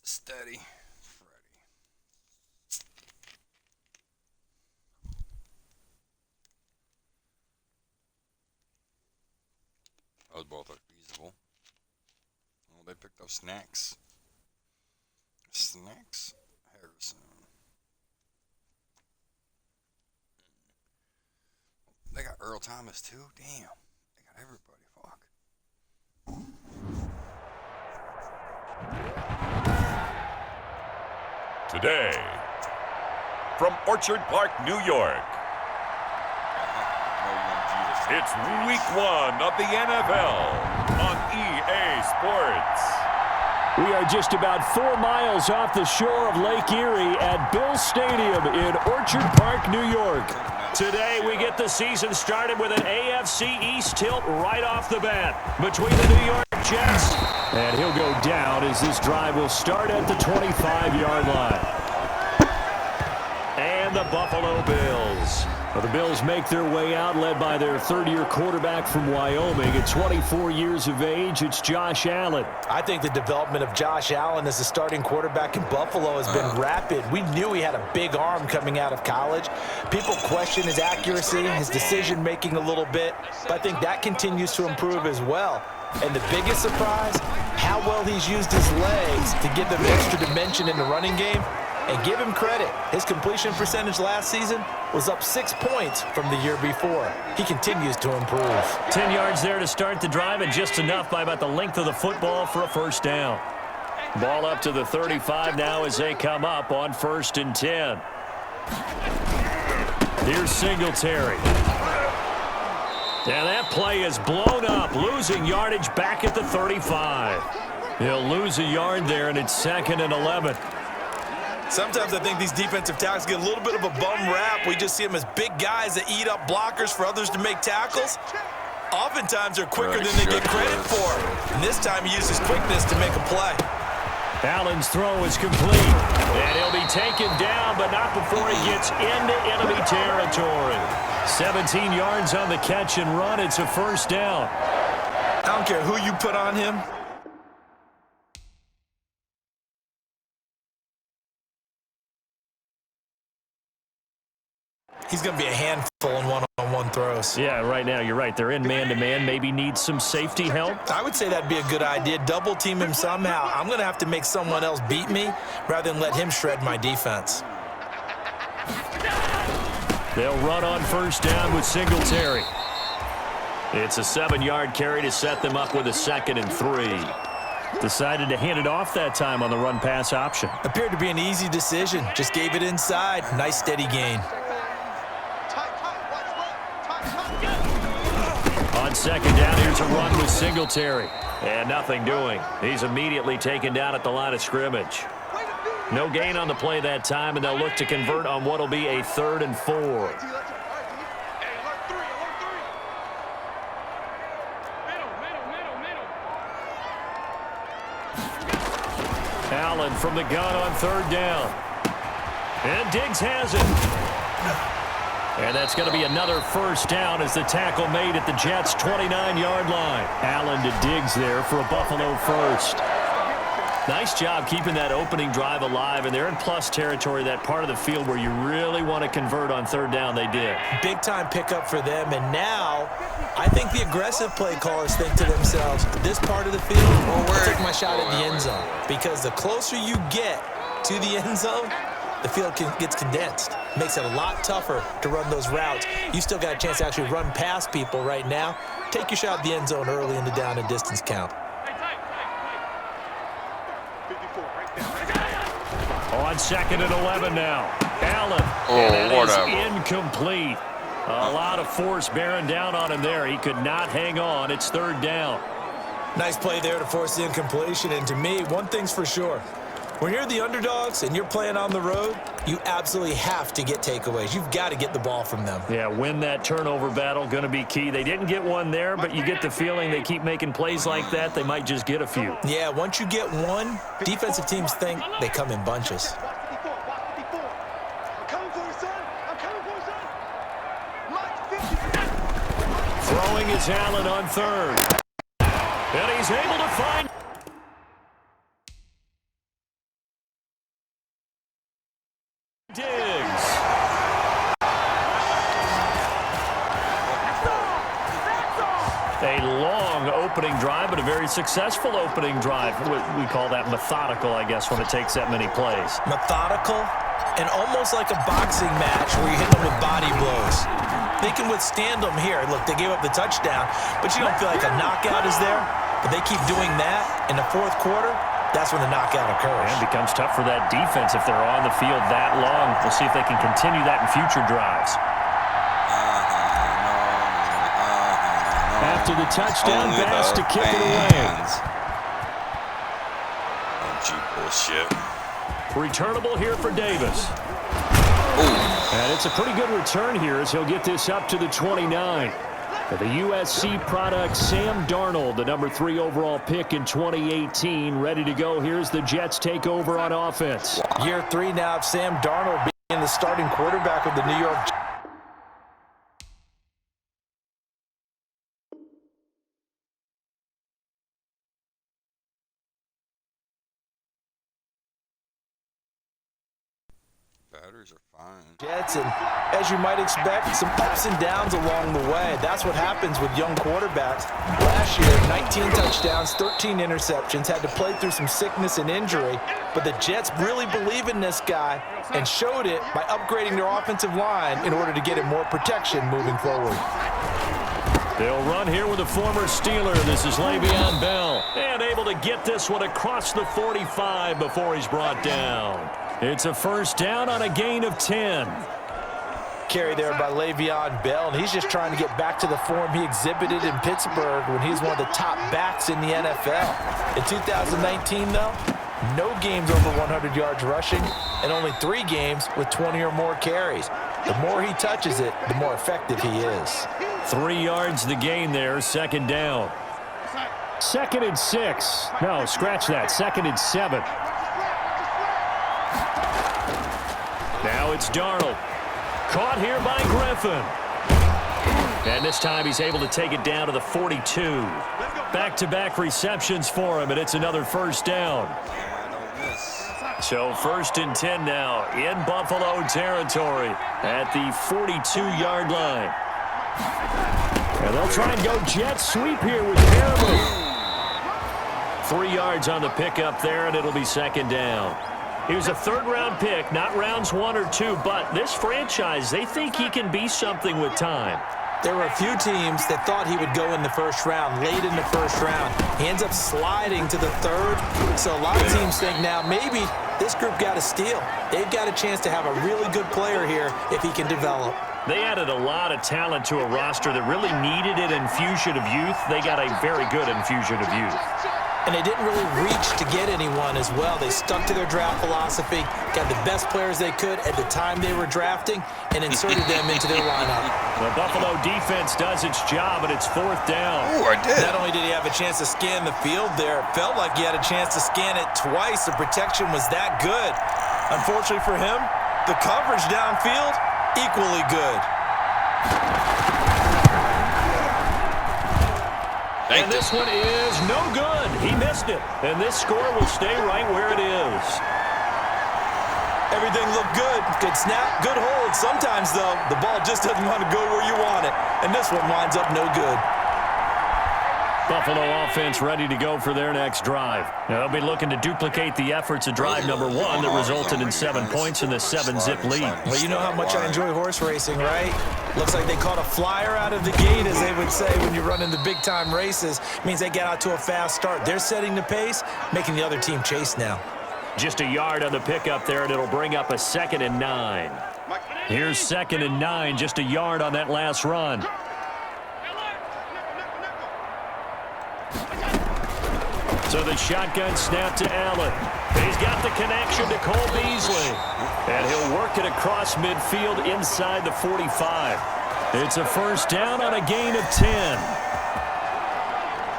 Steady. Freddy. Those both are feasible. Oh, they picked up Snacks. Snacks? Harrison. They got Earl Thomas too? Damn. They got everybody. Fuck. Today, from Orchard Park, New York, it's week 1 of the NFL on EA Sports. We are just about 4 miles off the shore of Lake Erie at Bill Stadium in Orchard Park, New York. Today, we get the season started with an AFC East tilt right off the bat between the New York Jets. And he'll go down as this drive will start at the 25-yard line. And the Buffalo Bills. Well, the Bills make their way out, led by their third-year quarterback from Wyoming. At 24 years of age, it's Josh Allen. I think the development of Josh Allen as a starting quarterback in Buffalo has been rapid. We knew he had a big arm coming out of college. People question his accuracy, his decision-making a little bit, but I think that continues to improve as well. And the biggest surprise, how well he's used his legs to give them extra dimension in the running game. And give him credit, his completion percentage last season was up 6 points from the year before. He continues to improve. 10 yards there to start the drive, and just enough by about the length of the football for a first down. Ball up to the 35 now as they come up on 1st and 10. Here's Singletary. And that play is blown up, losing yardage back at the 35. He'll lose a yard there, and it's 2nd and 11. Sometimes I think these defensive tackles get a little bit of a bum rap. We just see them as big guys that eat up blockers for others to make tackles. Oftentimes they're quicker than they get credit for. And this time he uses quickness to make a play. Allen's throw is complete. And he'll be taken down, but not before he gets into enemy territory. 17 yards on the catch and run. It's a first down. I don't care who you put on him. He's going to be a handful in one-on-one throws. Yeah, right now, you're right. They're in man-to-man. Maybe need some safety help. I would say that'd be a good idea. Double team him somehow. I'm going to have to make someone else beat me rather than let him shred my defense. They'll run on first down with Singletary. It's a 7-yard carry to set them up with a 2nd and 3. Decided to hand it off that time on the run-pass option. Appeared to be an easy decision. Just gave it inside. Nice steady gain. On 2nd down, here's a run with Singletary. And nothing doing. He's immediately taken down at the line of scrimmage. No gain on the play that time, and they'll look to convert on what will be a 3rd and 4. Allen from the gun on 3rd down. And Diggs has it. And that's going to be another first down as the tackle made at the Jets' 29-yard line. Allen to Diggs there for a Buffalo first. Nice job keeping that opening drive alive, and they're in plus territory, that part of the field where you really want to convert on 3rd down. They did. Big-time pickup for them, and now I think the aggressive play callers think to themselves, this part of the field, I'll take my shot at the end zone. Because the closer you get to the end zone, the field gets condensed. Makes it a lot tougher to run those routes. You still got a chance to actually run past people right now. Take your shot at the end zone early in the down and distance count. On 2nd and 11 now. Allen. And that is incomplete. A lot of force bearing down on him there. He could not hang on. It's 3rd down. Nice play there to force the incompletion. And to me, one thing's for sure. When you're the underdogs and you're playing on the road, you absolutely have to get takeaways. You've got to get the ball from them. Yeah, win that turnover battle, going to be key. They didn't get one there, but you get the feeling they keep making plays like that, they might just get a few. Yeah, once you get one, defensive teams think they come in bunches. Throwing is Allen on 3rd. And he's able to find Diggs. A long opening drive, but a very successful opening drive. We call that methodical, I guess, when it takes that many plays. Methodical and almost like a boxing match where you hit them with body blows. They can withstand them here. Look, they gave up the touchdown, but you don't feel like a knockout is there. But they keep doing that in the fourth quarter, that's when the knockout occurs. And it becomes tough for that defense if they're on the field that long. We'll see if they can continue that in future drives. After the touchdown, Bass to kick it away. Don't you bullshit. Returnable here for Davis. Ooh. And it's a pretty good return here as he'll get this up to the 29. The USC product, Sam Darnold, the number 3 overall pick in 2018, ready to go. Here's the Jets take over on offense. Year 3 now of Sam Darnold being the starting quarterback of the New York Jets. Batteries are fine. Jets, and as you might expect, some ups and downs along the way. That's what happens with young quarterbacks. Last year, 19 touchdowns, 13 interceptions, had to play through some sickness and injury, but the Jets really believe in this guy and showed it by upgrading their offensive line in order to get him more protection moving forward. They'll run here with a former Steeler. This is Le'Veon Bell, and able to get this one across the 45 before he's brought down. It's a first down on a gain of 10. Carry there by Le'Veon Bell, and he's just trying to get back to the form he exhibited in Pittsburgh when he was one of the top backs in the NFL. In 2019, though, no games over 100 yards rushing, and only 3 games with 20 or more carries. The more he touches it, the more effective he is. 3 yards the gain there, second down. 2nd and 6. No, scratch that. 2nd and 7. Now it's Darnold. Caught here by Griffin. And this time he's able to take it down to the 42. Back-to-back receptions for him, and it's another first down. So 1st and 10 now in Buffalo territory at the 42-yard line. And they'll try and go jet sweep here with Harriman. 3 yards on the pickup there, and it'll be 2nd down. He was a 3rd-round pick, not rounds 1 or 2, but this franchise, they think he can be something with time. There were a few teams that thought he would go in the first round, late in the first round. He ends up sliding to the 3rd, so a lot of teams think now maybe this group got a steal. They've got a chance to have a really good player here if he can develop. They added a lot of talent to a roster that really needed an infusion of youth. They got a very good infusion of youth. And they didn't really reach to get anyone as well. They stuck to their draft philosophy, got the best players they could at the time they were drafting, and inserted them into their lineup. The Buffalo defense does its job, and it's 4th down. Ooh, I did. Not only did he have a chance to scan the field there, it felt like he had a chance to scan it twice. The protection was that good. Unfortunately for him, the coverage downfield, equally good. And this one is no good. He missed it. And this score will stay right where it is. Everything looked good. Good snap, good hold. Sometimes, though, the ball just doesn't want to go where you want it. And this one winds up no good. Buffalo offense ready to go for their next drive. Now, they'll be looking to duplicate the efforts of drive number 1 that resulted in 7 points in the 7-zip lead. Well, you know how much I enjoy horse racing, right? Looks like they caught a flyer out of the gate, as they would say when you're running the big-time races. Means they get out to a fast start. They're setting the pace, making the other team chase now. Just a yard on the pickup there, and it'll bring up a 2nd and 9. Here's 2nd and 9, just a yard on that last run. So the shotgun snap to Allen. He's got the connection to Cole Beasley. And he'll work it across midfield inside the 45. It's a first down on a gain of 10.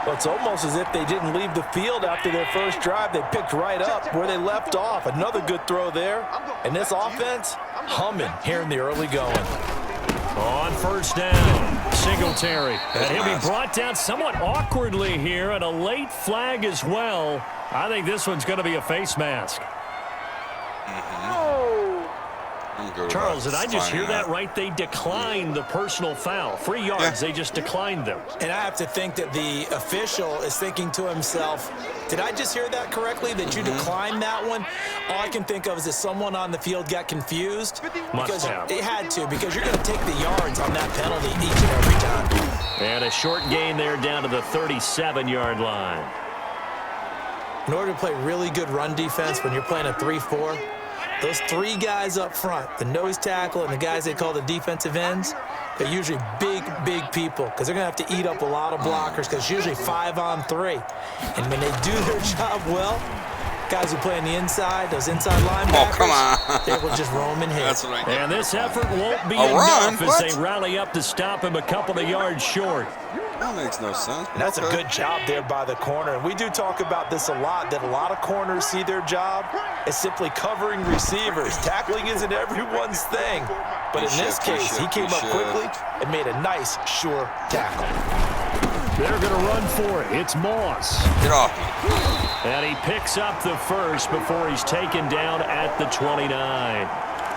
Well, it's almost as if they didn't leave the field after their first drive. They picked right up where they left off. Another good throw there. And this offense, humming here in the early going. On first down, Singletary. And he'll be brought down somewhat awkwardly here, and a late flag as well. I think this one's going to be a face mask. I'm good with Charles, that. did I just hear Fine, that right? They declined the personal foul. 3 yards, they just declined them. And I have to think that the official is thinking to himself, did I just hear that correctly, that you declined that one? All I can think of is that someone on the field got confused. Must because have. it had to, because you're going to take the yards on that penalty each and every time. And a short gain there down to the 37-yard line. In order to play really good run defense when you're playing a 3-4, those 3 guys up front, the nose tackle and the guys they call the defensive ends, they're usually big people because they're going to have to eat up a lot of blockers because it's usually 5-on-3. And when they do their job well, guys who play on the inside, those inside linebackers, come on. they will just roam and hit. That's what I get. And this effort won't be A run? enough as What? they rally up to stop him a couple of yards short. That makes no sense. And that's a Okay. good job there by the corner. And we do talk about this a lot, that a lot of corners see their job as simply covering receivers. Tackling isn't everyone's thing. But in this case, he came up quickly and made a nice, sure tackle. They're going to run for it. It's Moss. Get off me. And he picks up the first before he's taken down at the 29.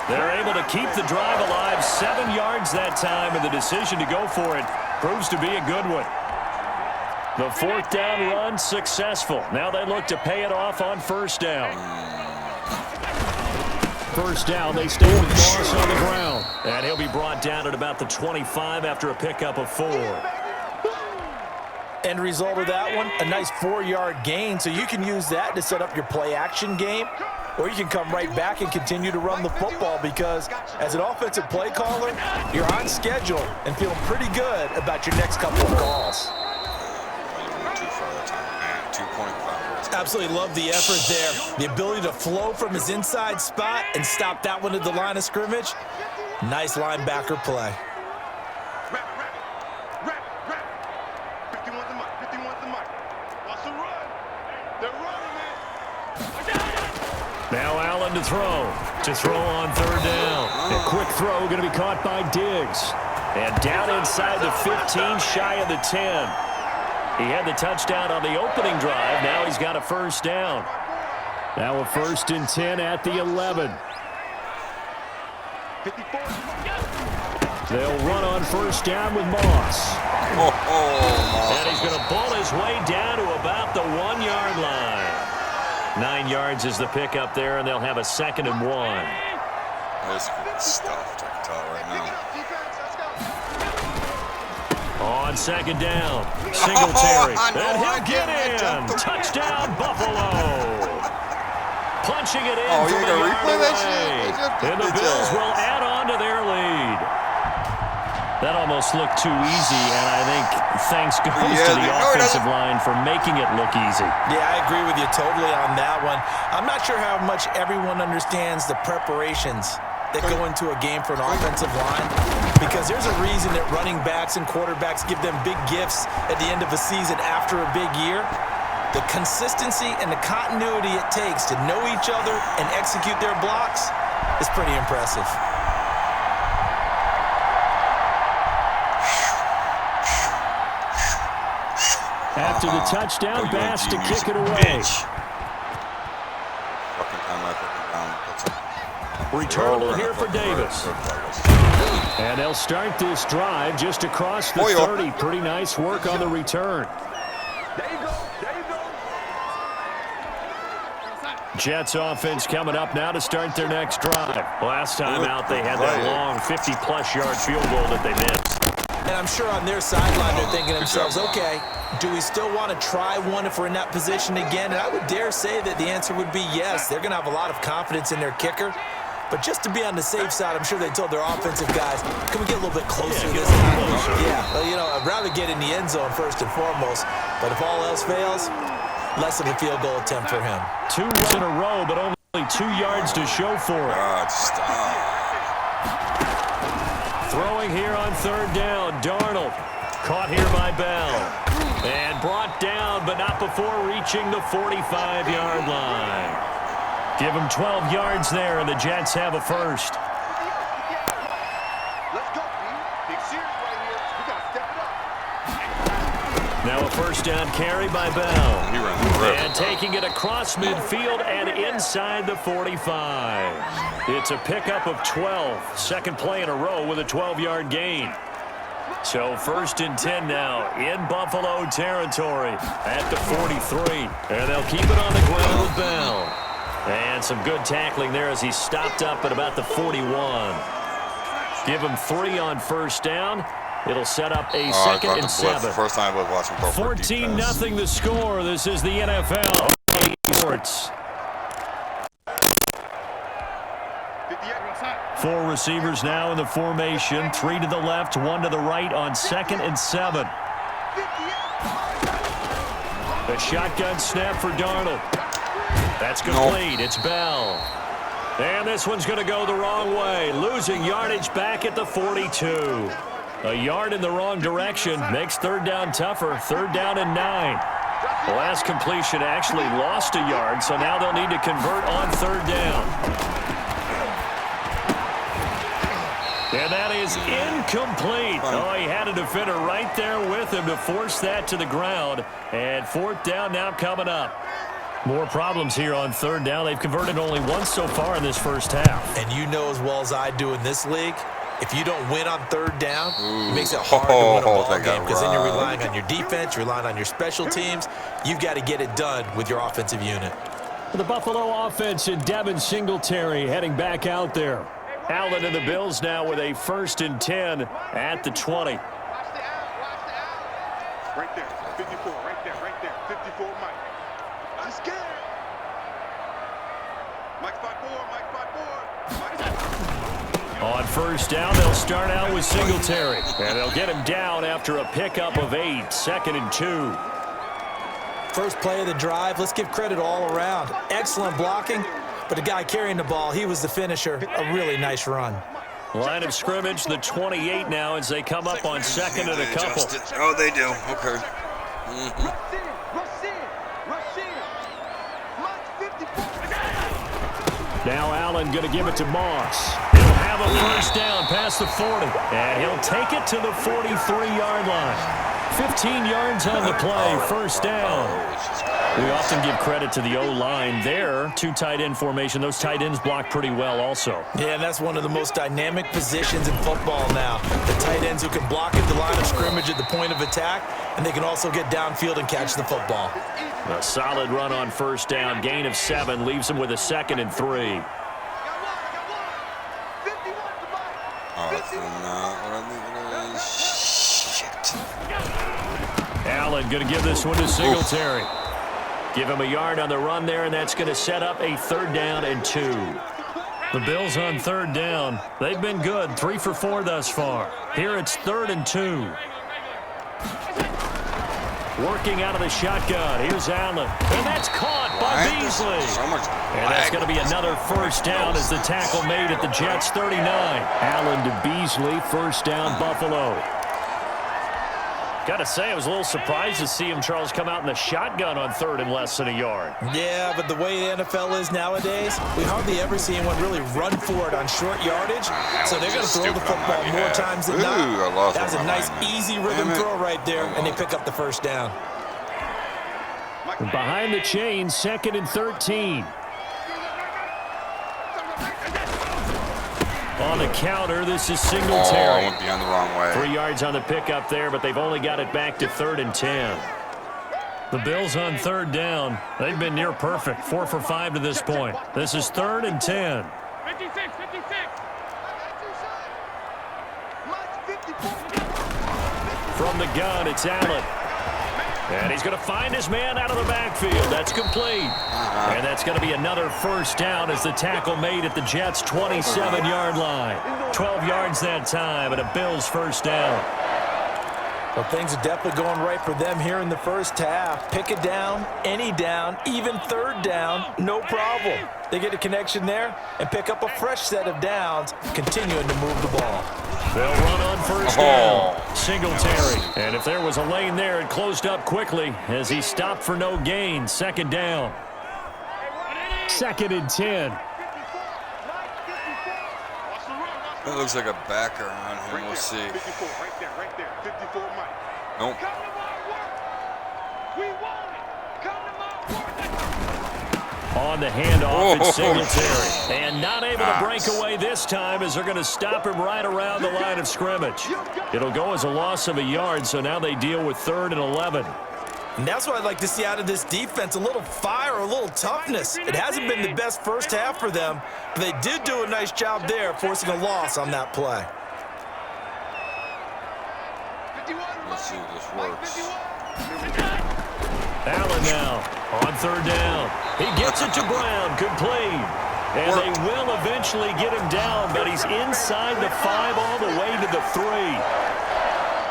They're able to keep the drive alive, 7 yards that time, and the decision to go for it proves to be a good one. The 4th down run successful. Now they look to pay it off on 1st down. 1st down, they stay with Moss on the ground. And he'll be brought down at about the 25 after a pickup of 4. End result of that one, a nice 4-yard gain. So you can use that to set up your play-action game, or you can come right back and continue to run the football because as an offensive play caller, you're on schedule and feeling pretty good about your next couple of calls. Too far that time, man. 2.5. Absolutely love the effort there. The ability to flow from his inside spot and stop that one at the line of scrimmage. Nice linebacker play. Now Allen to throw. To throw on 3rd down. A quick throw going to be caught by Diggs. And down inside the 15, shy of the 10. He had the touchdown on the opening drive. Now he's got a 1st down. Now a 1st and 10 at the 11. They'll run on 1st down with Moss. And he's going to ball his way down to about the 1-yard line. 9 yards is the pickup there, and they'll have a 2nd and 1. That's good stuff. I can tell right now. On 2nd down, Singletary. I know, And I he'll get can't jump in. the- Touchdown, Buffalo. Punching it in Oh, from you a gonna yard replay that away. shit? And the Bills will add on to their lead. That almost looked too easy, and I think thanks goes to the offensive line for making it look easy. Yeah, I agree with you totally on that one. I'm not sure how much everyone understands the preparations that go into a game for an offensive line, because there's a reason that running backs and quarterbacks give them big gifts at the end of a season after a big year. The consistency and the continuity it takes to know each other and execute their blocks is pretty impressive. After the touchdown, Bass to kick it away. Bitch. Fucking time I fucking down. Return here for Davis. And they'll start this drive just across the Boy, 30. Pretty nice work on the return. Jets offense coming up now to start their next drive. Last time out, they had that long 50-plus yard field goal that they missed. And I'm sure on their sideline they're thinking to themselves, okay, do we still want to try one if we're in that position again? And I would dare say that the answer would be yes. They're going to have a lot of confidence in their kicker. But just to be on the safe side, I'm sure they told their offensive guys, can we get a little bit closer this time? Yeah, well, you know, I'd rather get in the end zone first and foremost. But if all else fails, less of a field goal attempt for him. 2 runs in a row, but only 2 yards to show for it. God, stop. Throwing here on 3rd down, Darnold. Caught here by Bell. And brought down, but not before reaching the 45-yard line. Give him 12 yards there, and the Jets have a 1st. Now a 1st first down carry by Bell. He ran the rip. And taking it across midfield and inside the 45. It's a pickup of 12. Second play in a row with a 12-yard gain. So first and 10 now in Buffalo territory at the 43. And they'll keep it on the ground with Bell. And some good tackling there as he stopped up at about the 41. Give him 3 on first down. It'll set up a second and 7. First time I was watching go for 14-0 the score. This is the NFL. Sports. 4 receivers now in the formation. 3 to the left, 1 to the right on second and 7. The shotgun snap for Darnold. That's complete. It's Bell. And this one's going to go the wrong way. Losing yardage back at the 42. A yard in the wrong direction makes third down tougher. Third down and 9. The last completion actually lost a yard, so now they'll need to convert on third down. And that is incomplete. Oh, he had a defender right there with him to force that to the ground. And fourth down now coming up. More problems here on third down. They've converted only once so far in this first half. And you know as well as I do in this league, if you don't win on third down, it makes it hard to win a ball game because then you're relying on your defense, you're relying on your special teams. You've got to get it done with your offensive unit. The Buffalo offense and Devin Singletary heading back out there. Allen and the Bills now with a first and 10 at the 20. Right there, 54, right there, 54, Mike. I'm scared. Mike 5-4, Mike 5-4. On first down, they'll start out with Singletary. And they'll get him down after a pickup of 8, second and 2. First play of the drive, let's give credit all around. Excellent blocking, but the guy carrying the ball, he was the finisher. A really nice run. Line of scrimmage, the 28 now as they come up on second and a couple. Oh, they do. Okay. Now Allen going to give it to Moss. He'll have a first down past the 40. And he'll take it to the 43-yard line. 15 yards on the play, first down. We often give credit to the O-line there. 2 tight end formation. Those tight ends block pretty well also. Yeah, and that's one of the most dynamic positions in football now. The tight ends who can block at the line of scrimmage at the point of attack, and they can also get downfield and catch the football. A solid run on first down. Gain of 7 leaves him with a second and 3. Shit. Allen going to give this one to Singletary. Give him a yard on the run there, and that's going to set up a third down and 2. The Bills on third down. They've been good, 3 for 4 thus far. Here it's third and 2. Working out of the shotgun. Here's Allen. And that's caught by Beasley. So much And that's going to be another first down as the tackle made at the Jets' 39. Allen to Beasley, first down Buffalo. Got to say, I was a little surprised to see him, Charles, come out in the shotgun on third and less than a yard. Yeah, but the way the NFL is nowadays, we hardly ever see anyone really run for it on short yardage. So they're going to throw the football more times than not. That was a nice, easy rhythm throw right there, and they pick up the first down. Behind the chain, second and 13. On the counter, this is Singletary. Oh, I went beyond the wrong way. 3 yards on the pickup there, but they've only got it back to third and 10. The Bills on third down. They've been near perfect, 4 for 5 to this point. This is third and 10. 56. From the gun, it's Allen. And he's going to find his man out of the backfield. That's complete. And that's going to be another first down as the tackle made at the Jets' 27-yard line. 12 yards that time and a Bills first down. Well, things are definitely going right for them here in the first half. Pick it down, any down, even third down, no problem. They get a connection there and pick up a fresh set of downs, continuing to move the ball. They'll run on first down. Singletary. And if there was a lane there, it closed up quickly as he stopped for no gain. Second down. Second and 10. It looks like a backer on him. We'll see. 54, right there, 54, Mike. Nope. On the handoff, it's Oh, Singletary. And not able to break away this time as they're going to stop him right around the line of scrimmage. It'll go as a loss of a yard, so now they deal with 3rd and 11. And that's what I'd like to see out of this defense, a little fire, a little toughness. It hasn't been the best first half for them, but they did do a nice job there, forcing a loss on that play. Let's see if this works. Allen now on 3rd down. He gets it to Brown, complete. And they will eventually get him down, but he's inside the 5 all the way to the 3.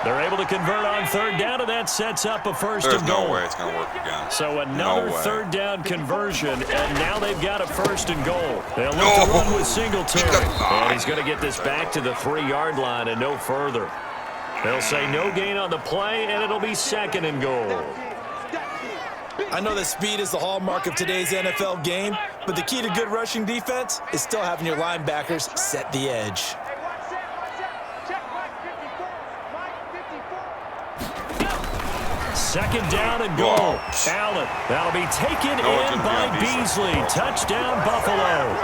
They're able to convert on 3rd down, and that sets up a first There's and goal. no way it's going to work again. So another No way. 3rd down conversion, and now they've got a 1st and goal. They'll look to run with Singletary. And he's going to get this back to the 3-yard line and no further. They'll say no gain on the play, and it'll be 2nd and goal. I know that speed is the hallmark of today's NFL game, but the key to good rushing defense is still having your linebackers set the edge. 2nd down and goal. Whoa. Allen. That'll be taken No, it's in gonna be by on Beasley. Beasley. Touchdown, Buffalo.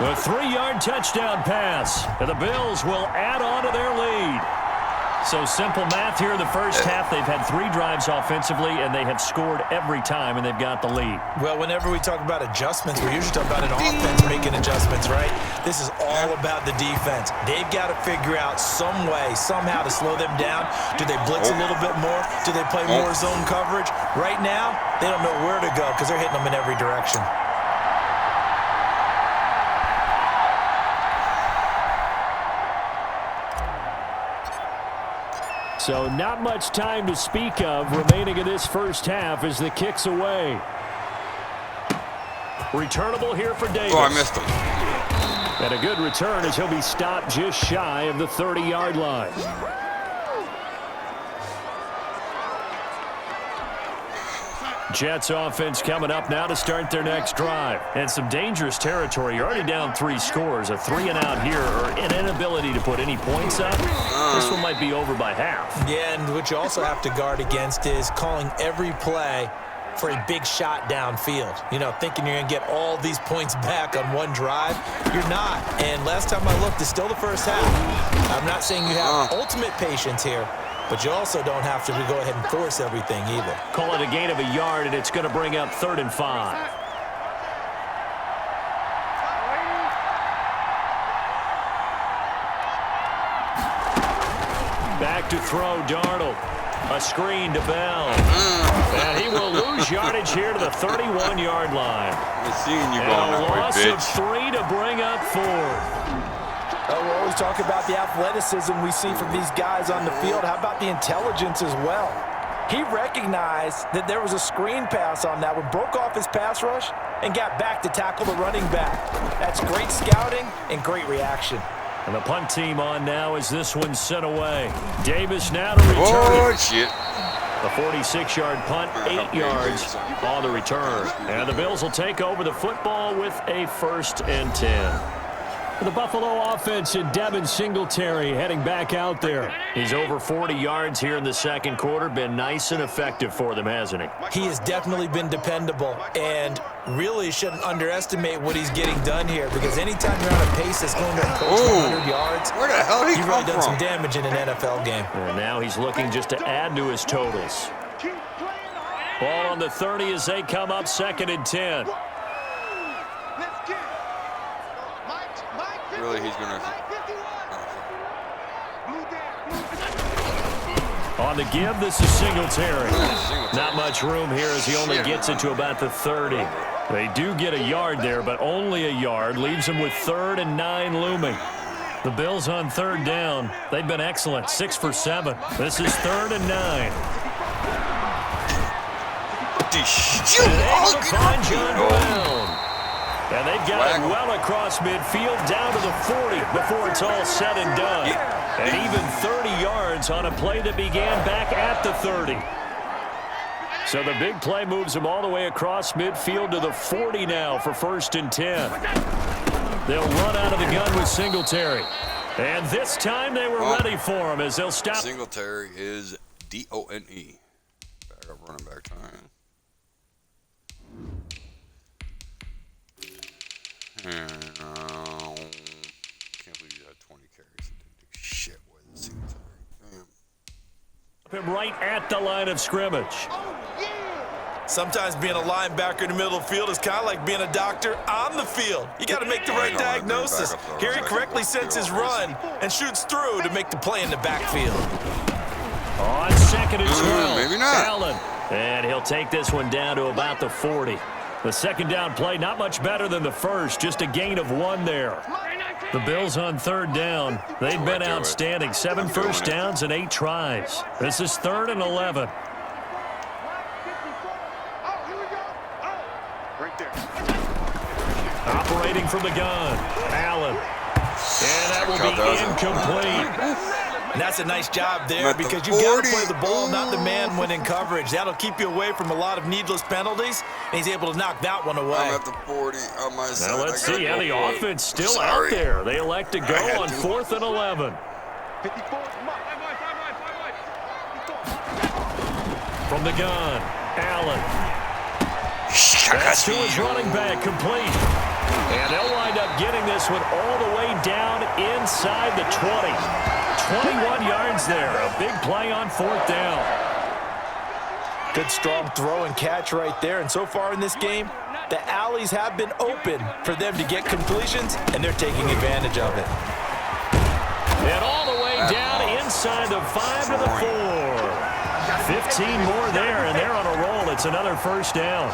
A 3-yard touchdown pass. And the Bills will add on to their lead. So simple math here in the first half. They've had 3 drives offensively, and they have scored every time, and they've got the lead. Well, whenever we talk about adjustments, we're usually talking about an offense making adjustments, right? This is all about the defense. They've got to figure out some way, somehow to slow them down. Do they blitz a little bit more? Do they play more zone coverage? Right now, they don't know where to go because they're hitting them in every direction. So not much time to speak of remaining in this first half as the kick's away. Returnable here for Davis. Oh, I missed him. And a good return as he'll be stopped just shy of the 30-yard line. Jets offense coming up now to start their next drive. And some dangerous territory. You're already down 3 scores. A 3-and-out here or an inability to put any points up. This one might be over by half. Yeah, and what you also have to guard against is calling every play for a big shot downfield. You know, thinking you're going to get all these points back on one drive. You're not. And last time I looked, it's still the first half. I'm not saying you have ultimate patience here, but you also don't have to go ahead and force everything either. Call it a gain of a yard, and it's going to bring up 3rd and 5. Back to throw, Darnold. A screen to Bell. And he will lose yardage here to the 31-yard line. I'm seeing you And going a that way, loss of bitch. 3 to bring up 4th. We always talk about the athleticism we see from these guys on the field. How about the intelligence as well? He recognized that there was a screen pass on that one, broke off his pass rush, and got back to tackle the running back. That's great scouting and great reaction. And the punt team on now as this one's sent away. Davis now to return. Oh, shit. A 46-yard punt, 8 yards on the return. And the Bills will take over the football with a 1st and 10. The Buffalo offense and Devin Singletary heading back out there. He's over 40 yards here in the second quarter. Been nice and effective for them, hasn't he? He has definitely been dependable, and really shouldn't underestimate what he's getting done here, because anytime you're on a pace that's going to approach 100 yards, Where the hell did he you've come really done some from? damage in an NFL game. And now he's looking just to add to his totals. Ball on the 30 as they come up 2nd and 10. Really, he's going to... On the give, this is Singletary. Not much room here as he only gets it to about the 30. They do get a yard there, but only a yard. Leaves them with 3rd and 9 looming. The Bills on 3rd down. They've been excellent, 6 for 7. This is 3rd and 9. And able to find John Brown. And they've got it well across midfield down to the 40 before it's all said and done. And even 30 yards on a play that began back at the 30. So the big play moves them all the way across midfield to the 40 now for 1st and 10. They'll run out of the gun with Singletary. And this time they were ready for him as they'll stop. Singletary is D-O-N-E. running back time. And can't believe you had 20 carries and didn't do shit with it. Damn. Him right at the line of scrimmage. Sometimes being a linebacker in the middle of the field is kind of like being a doctor on the field. You got to make the right diagnosis. Here he correctly sets his run and shoots through to make the play in the backfield. On second and 12, maybe not. Allen. And he'll take this one down to about the 40. The second down play, not much better than the first, just a gain of 1 there. The Bills on third down. They've been outstanding. 7 first downs and 8 tries. This is 3rd and 11. Right there. Operating from the gun, Allen. And that will be incomplete. And that's a nice job there At the because you got to 40. play the ball, not the man when in coverage. That'll keep you away from a lot of needless penalties, and he's able to knock that one away. I'm at the 40 on my side. Now let's I gotta see how go the for it. offense still Sorry. out there. They elect to go had on to. 4th and 11. 54, From the gun, Allen. That's to his running back, complete. And they'll wind up getting this one all the way down inside the 20. 21 yards there. A big play on 4th down. Good strong throw and catch right there. And so far in this game, the alleys have been open for them to get completions, and they're taking advantage of it. And all the way down inside the 5 to the 4. 15 more there, and they're on a roll. It's another first down.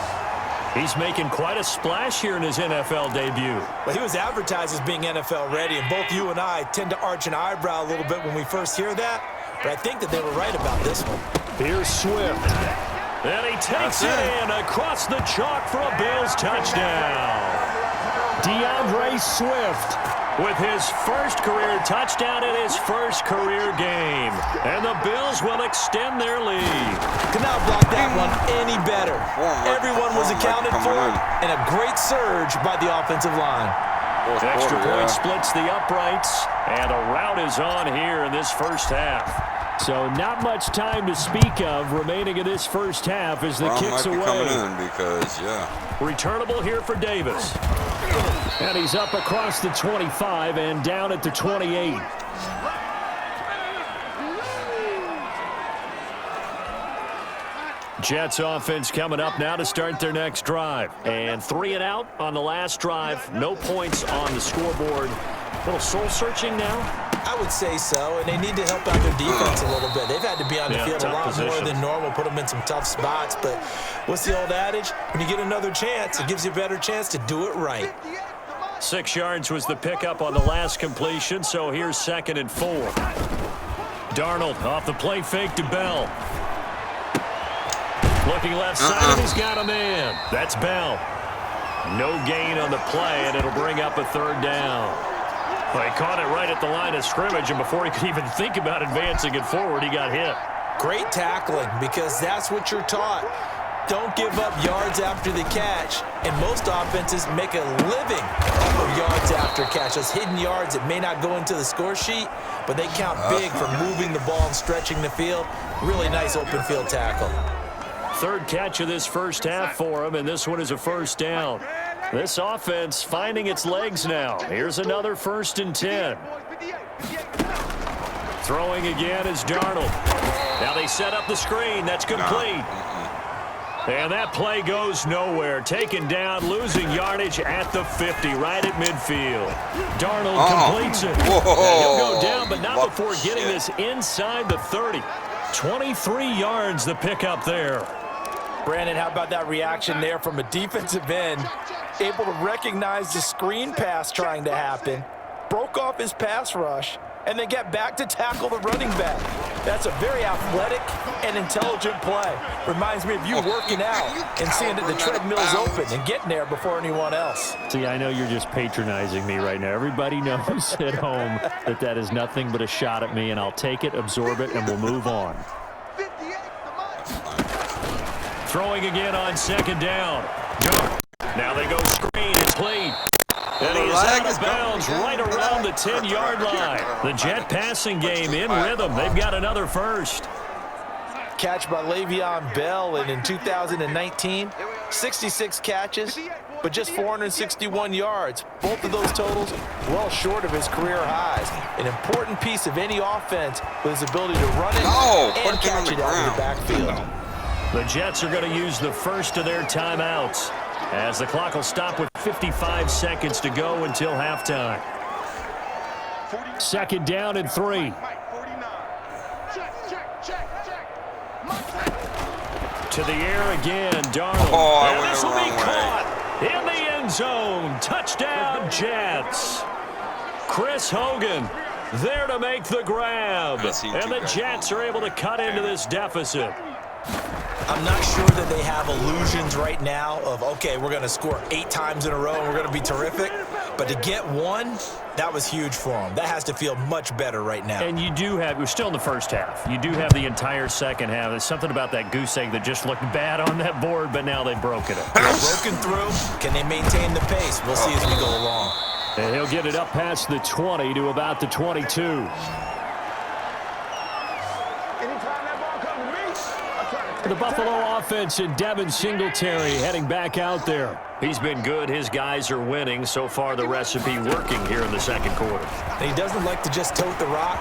He's making quite a splash here in his NFL debut. Well, he was advertised as being NFL ready, and both you and I tend to arch an eyebrow a little bit when we first hear that, but I think that they were right about this one. Here's Swift. And he takes it in across the chalk for a Bills touchdown. DeAndre Swift with his first career touchdown in his first career game. And the Bills will extend their lead. Could not block that one any better. Everyone was accounted for, and a great surge by the offensive line. Extra point splits the uprights, and a rout is on here in this first half. So not much time to speak of remaining in this first half as the kicks might be away. coming in because, Returnable here for Davis. And he's up across the 25 and down at the 28. Jets offense coming up now to start their next drive. And 3 and out on the last drive. No points on the scoreboard. A little soul-searching now. I would say so, and they need to help out their defense a little bit. They've had to be on the field a lot more than normal, put them in some tough spots. But what's the old adage? When you get another chance, it gives you a better chance to do it right. 6 yards was the pickup on the last completion, so here's 2nd and 4. Darnold off the play fake to Bell. Looking left side, and he's got a man. That's Bell. No gain on the play, and it'll bring up a 3rd down. Well, he caught it right at the line of scrimmage, and before he could even think about advancing it forward, he got hit. Great tackling, because that's what you're taught. Don't give up yards after the catch. And most offenses make a living off of yards after catch. Those hidden yards that may not go into the score sheet, but they count big for moving the ball and stretching the field. Really nice open field tackle. 3rd catch of this first half for him, and this one is a first down. This offense finding its legs now. Here's another 1st and 10. Throwing again is Darnold. Now they set up the screen. That's complete. And that play goes nowhere. Taken down, losing yardage at the 50, right at midfield. Darnold completes it. Now he'll go down, but not before getting this inside the 30. 23 yards the pickup there. Brandon, how about that reaction there from a defensive end? Able to recognize the screen pass trying to happen, broke off his pass rush, and then get back to tackle the running back. That's a very athletic and intelligent play. Reminds me of you working out and seeing that the treadmill's open and getting there before anyone else. See, I know you're just patronizing me right now. Everybody knows at home that that is nothing but a shot at me, and I'll take it, absorb it, and we'll move on. Throwing again on 2nd down. Now they go screen. It's clean. And he's out of bounds right around the 10-yard line. The Jet passing game in rhythm. They've got another first. catch by Le'Veon Bell, and in 2019, 66 catches, but just 461 yards. Both of those totals well short of his career highs. An important piece of any offense with his ability to run it and catch it out of the backfield. The Jets are going to use the first of their timeouts, as the clock will stop with 55 seconds to go until halftime. 2nd down and 3. To the air again, Darnold. Oh, and I this went will the be wrong caught in the end zone. Touchdown, Jets. Chris Hogan there to make the grab. And the Jets are able to cut into this deficit. I'm not sure that they have illusions right now of, okay, we're going to score 8 times in a row and we're going to be terrific. But to get one, that was huge for them. That has to feel much better right now. And you do have, we're still in the first half. You do have the entire second half. There's something about that goose egg that just looked bad on that board, but now they've broken it. Broken through. Can they maintain the pace? We'll see as we go along. And he'll get it up past the 20 to about the 22. The Buffalo offense and Devin Singletary heading back out there. He's been good. His guys are winning. So far, the recipe working here in the second quarter. He doesn't like to just tote the rock.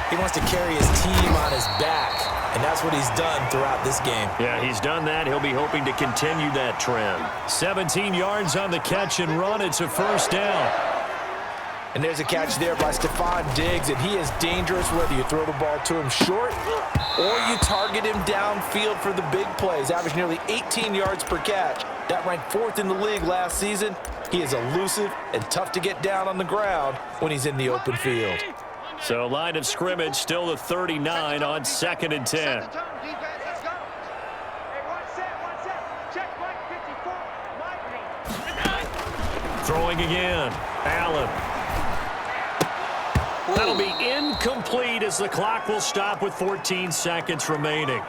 He wants to carry his team on his back, and that's what he's done throughout this game. Yeah, he's done that. He'll be hoping to continue that trend. 17 yards on the catch and run. It's a first down. And there's a catch there by Stephon Diggs, and he is dangerous whether you throw the ball to him short or you target him downfield for the big plays. Averaged nearly 18 yards per catch. That ranked 4th in the league last season. He is elusive and tough to get down on the ground when he's in the open field. So line of scrimmage still the 39 on 2nd and 10. Throwing again. Allen. That'll be incomplete as the clock will stop with 14 seconds remaining.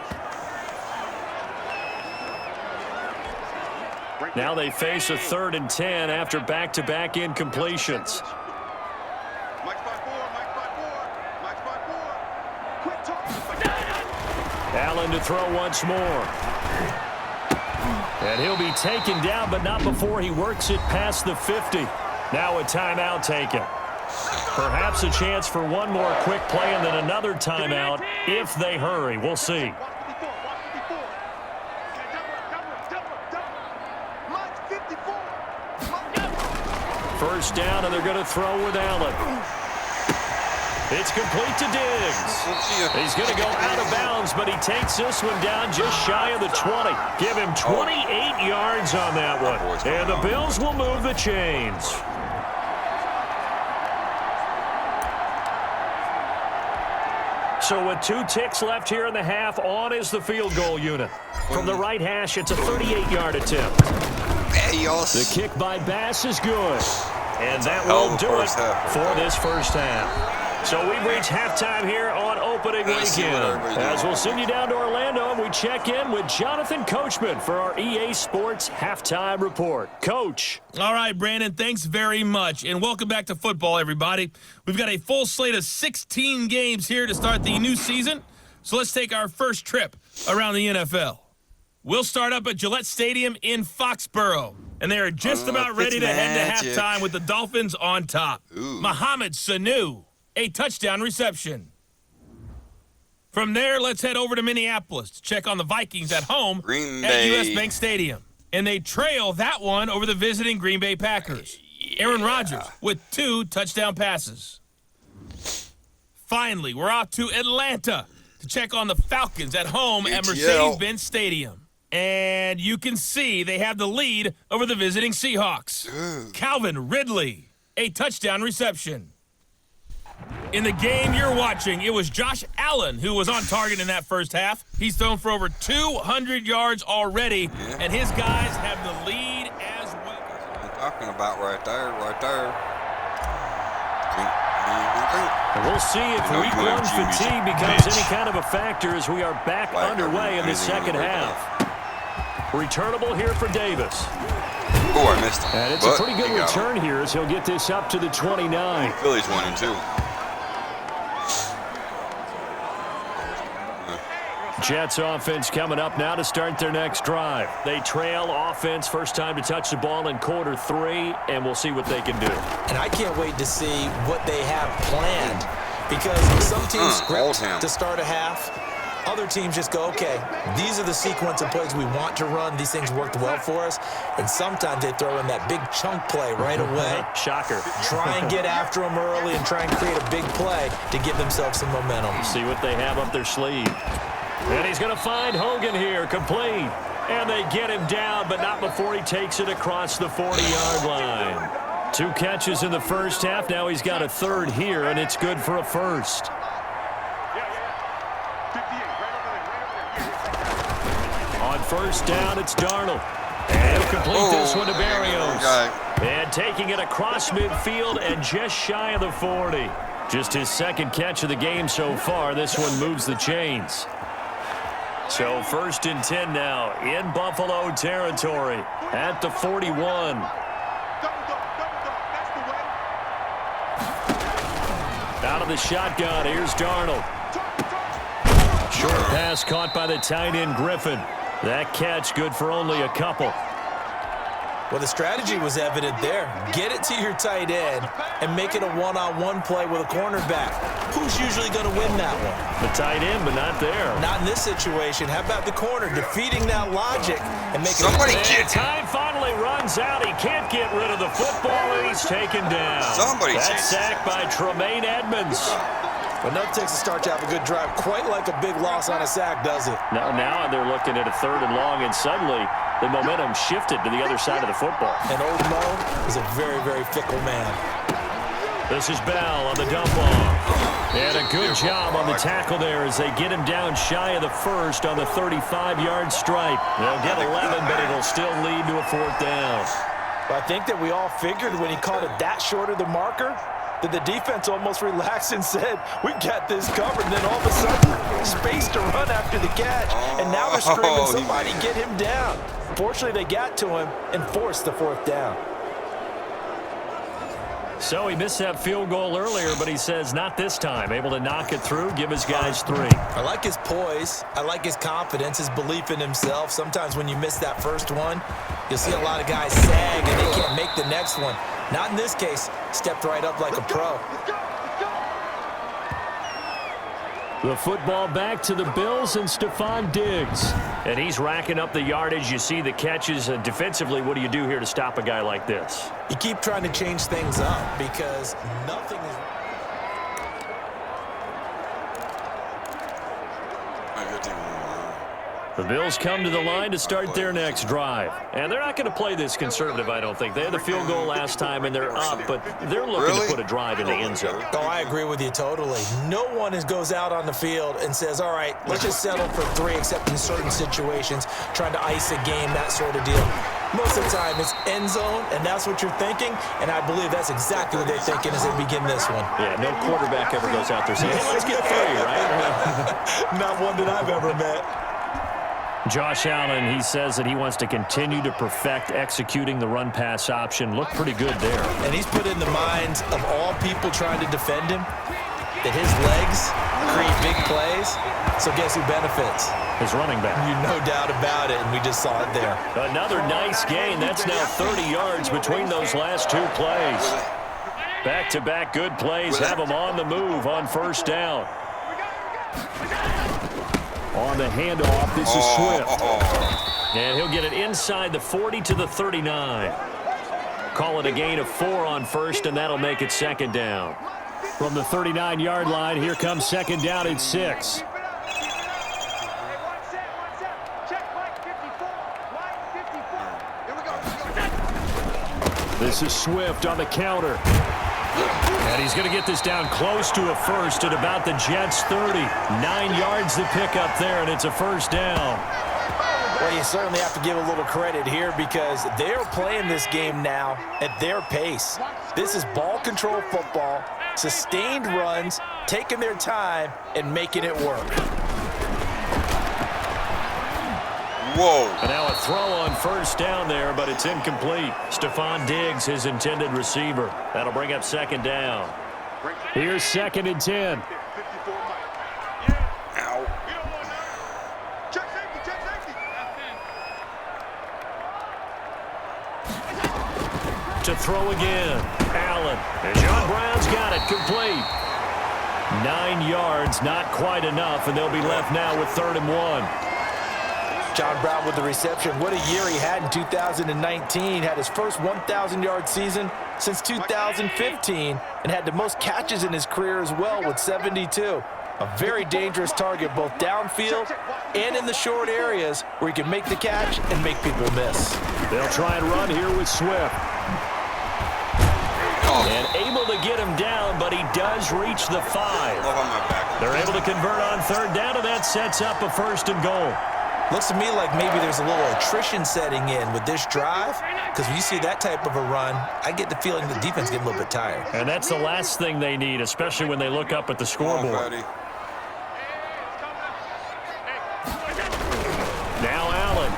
Now they face a 3rd and 10 after back-to-back incompletions. Allen to throw once more. And he'll be taken down, but not before he works it past the 50. Now a timeout taken. Perhaps a chance for one more quick play and then another timeout if they hurry. We'll see. First down, and they're going to throw with Allen. It's complete to Diggs. He's going to go out of bounds, but he takes this one down just shy of the 20. Give him 28 yards on that one. And the Bills will move the chains. So with 2 ticks left here in the half, on is the field goal unit. From the right hash, it's a 38-yard attempt. The kick by Bass is good. And that will do it for this first half. So we've reached halftime here on opening weekend. As we'll send you down to Orlando, and we check in with Jonathan Coachman for our EA Sports Halftime Report. Coach. All right, Brandon, thanks very much. And welcome back to football, everybody. We've got a full slate of 16 games here to start the new season. So let's take our first trip around the NFL. We'll start up at Gillette Stadium in Foxborough. And they are just about ready to head to halftime with the Dolphins on top. Mohamed Sanu, a touchdown reception. From there, let's head over to Minneapolis to check on the Vikings at home at US Bank Stadium. And they trail that one over the visiting Green Bay Packers. Aaron Rodgers with 2 touchdown passes. Finally, we're off to Atlanta to check on the Falcons at home at Mercedes-Benz Stadium. And you can see they have the lead over the visiting Seahawks. Calvin Ridley, a touchdown reception. In the game you're watching, it was Josh Allen who was on target in that first half. He's thrown for over 200 yards already, and his guys have the lead as well. I'm talking about right there. And we'll see if week 1 fatigue becomes any kind of a factor as we are back underway in the second half. Returnable here for Davis. Oh, I missed him. And it's a pretty good return here as he'll get this up to the 29. Phillies 1-2. Jets offense coming up now to start their next drive. They trail offense, first time to touch the ball in quarter 3, and we'll see what they can do. And I can't wait to see what they have planned, because some teams script to start a half. Other teams just go, okay, these are the sequence of plays we want to run. These things worked well for us. And sometimes they throw in that big chunk play right away. Shocker. Try and get after them early and try and create a big play to give themselves some momentum. See what they have up their sleeve. And he's going to find Hogan here, complete. And they get him down, but not before he takes it across the 40-yard line. 2 catches in the first half. Now he's got a third here, and it's good for a first. On first down, it's Darnold. And he'll complete this one to Berrios. And taking it across midfield and just shy of the 40. Just his second catch of the game so far. This one moves the chains. So 1st and 10 now in Buffalo territory at the 41. Out of the shotgun, here's Darnold. Short pass caught by the tight end Griffin. That catch good for only a couple. Well, the strategy was evident there. Get it to your tight end and make it a one-on-one play with a cornerback. Who's usually going to win that one? The tight end, but not there. Not in this situation. How about the corner defeating that logic and making Somebody it get Time finally runs out. He can't get rid of the football, and he's taken down. Somebody That's sacked by Tremaine Edmonds. Enough takes a start to have a good drive. Quite like a big loss on a sack, does it? Now they're looking at a 3rd and long, and suddenly the momentum shifted to the other side of the football. And old Mo is a very, very fickle man. This is Bell on the dump off. And a good job on the tackle there as they get him down shy of the first on the 35-yard stripe. They'll get 11, but it'll still lead to a 4th down. But I think that we all figured when he called it that short of the marker, that the defense almost relaxed and said, we got this covered. And then all of a sudden, space to run after the catch. And now they're screaming, somebody get him down. Fortunately, they got to him and forced the 4th down. So he missed that field goal earlier, but he says not this time. Able to knock it through, give his guys 3. I like his poise. I like his confidence, his belief in himself. Sometimes when you miss that first one, you'll see a lot of guys sag and they can't make the next one. Not in this case. Stepped right up like a pro. The football back to the Bills and Stephon Diggs. And he's racking up the yardage. You see the catches. Defensively, what do you do here to stop a guy like this? You keep trying to change things up because nothing is... The Bills come to the line to start their next drive. And they're not going to play this conservative, I don't think. They had the field goal last time, and they're up, but they're looking to put a drive in the end zone. Oh, I agree with you totally. No one goes out on the field and says, all right, let's just settle for 3, except in certain situations, trying to ice a game, that sort of deal. Most of the time, it's end zone, and that's what you're thinking, and I believe that's exactly what they're thinking as they begin this one. Yeah, no quarterback ever goes out there saying, hey, let's get 3, right? Not one that I've ever met. Josh Allen, he says that he wants to continue to perfect executing the run-pass option. Looked pretty good there. And he's put in the minds of all people trying to defend him that his legs create big plays. So guess who benefits? His running back. No doubt about it, and we just saw it there. Another nice gain. That's now 30 yards between those last 2 plays. Back-to-back good plays have him on the move on first down. On the handoff, this is Swift. And he'll get it inside the 40 to the 39. Call it a gain of 4 on first, and that'll make it 2nd down. From the 39-yard line, here comes 2nd down at 6. This is Swift on the counter. And he's going to get this down close to a first at about the Jets' 30. 9 yards to pick up there, and it's a first down. Well, you certainly have to give a little credit here because they're playing this game now at their pace. This is ball control football, sustained runs, taking their time, and making it work. Whoa. And now a throw on first down there, but it's incomplete. Stephon Diggs, his intended receiver. That'll bring up 2nd down. Here's 2nd and 10. Ow. to throw again. Allen. And John Brown's got it. Complete. 9 yards, not quite enough, and they'll be left now with 3rd and 1. John Brown with the reception. What a year he had in 2019. Had his first 1,000-yard season since 2015 and had the most catches in his career as well with 72. A very dangerous target both downfield and in the short areas where he can make the catch and make people miss. They'll try and run here with Swift. And able to get him down, but he does reach the 5. They're able to convert on 3rd down, and that sets up a 1st and goal. Looks to me like maybe there's a little attrition setting in with this drive, because when you see that type of a run, I get the feeling the defense get a little bit tired. And that's the last thing they need, especially when they look up at the scoreboard. Now Allen.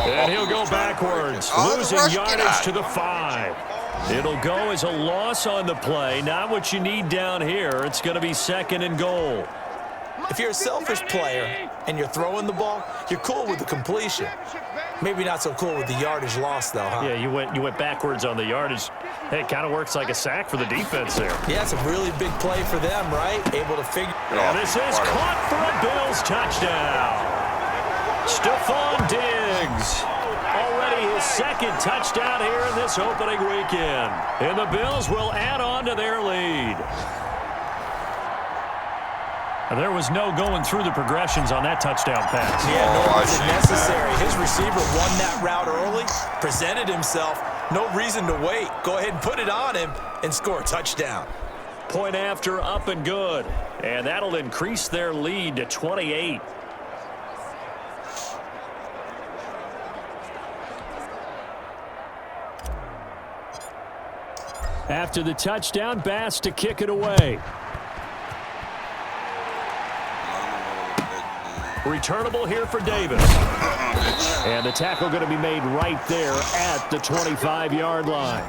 And he'll go backwards, losing yardage to the 5. It'll go as a loss on the play. Not what you need down here. It's going to be 2nd and goal. If you're a selfish player and you're throwing the ball, you're cool with the completion. Maybe not so cool with the yardage loss, though, huh? Yeah, you went backwards on the yardage. Hey, it kind of works like a sack for the defense there. Yeah, it's a really big play for them, right? Able to figure. And this is caught for a Bills touchdown. Stephon Diggs. Already his 2nd touchdown here in this opening weekend. And the Bills will add on to their lead. And there was no going through the progressions on that touchdown pass. Yeah, nor was it necessary. His receiver won that route early, presented himself. No reason to wait. Go ahead and put it on him and score a touchdown. Point after, up and good. And that'll increase their lead to 28. After the touchdown, Bass to kick it away. Returnable here for Davis. And the tackle going to be made right there at the 25-yard line.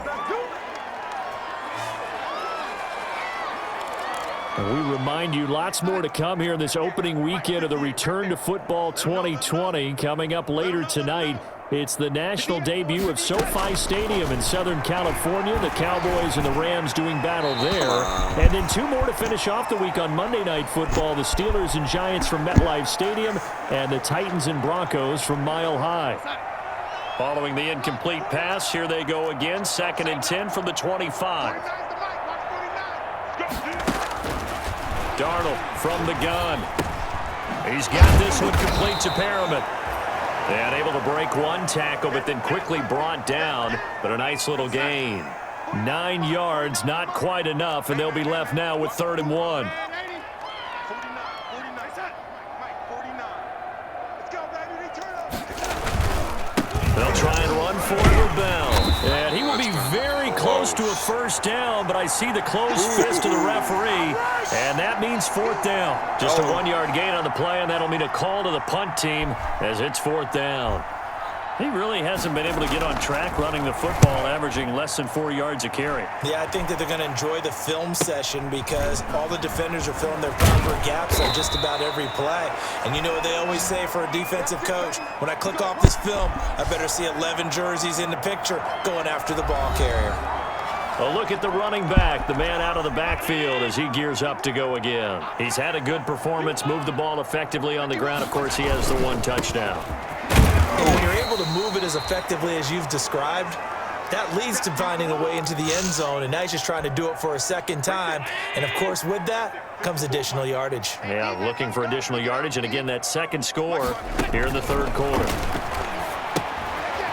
And we remind you, lots more to come here in this opening weekend of the Return to Football 2020. Coming up later tonight, it's the national debut of SoFi Stadium in Southern California. The Cowboys and the Rams doing battle there. And then 2 more to finish off the week on Monday Night Football. The Steelers and Giants from MetLife Stadium and the Titans and Broncos from Mile High. Following the incomplete pass, here they go again. 2nd and 10 from the 25. Darnold from the gun. He's got this one complete to Perriman. And able to break one tackle, but then quickly brought down. But a nice little gain. 9 yards, not quite enough, and they'll be left now with 3rd and 1. They'll try and run forward Bell. And he will be very close to a 1st down, but I see the closed fist of the referee, and that means 4th down. Just a 1-yard gain on the play, and that'll mean a call to the punt team as it's 4th down. He really hasn't been able to get on track running the football, averaging less than 4 yards a carry. Yeah, I think that they're going to enjoy the film session because all the defenders are filling their proper gaps on just about every play. And you know what they always say for a defensive coach? When I click off this film, I better see 11 jerseys in the picture going after the ball carrier. A look at the running back, the man out of the backfield as he gears up to go again. He's had a good performance, moved the ball effectively on the ground. Of course, he has the 1 touchdown. And when you're able to move it as effectively as you've described, that leads to finding a way into the end zone, and now he's just trying to do it for a 2nd time. And, of course, with that comes additional yardage. Yeah, looking for additional yardage, and again, that 2nd score here in the 3rd quarter.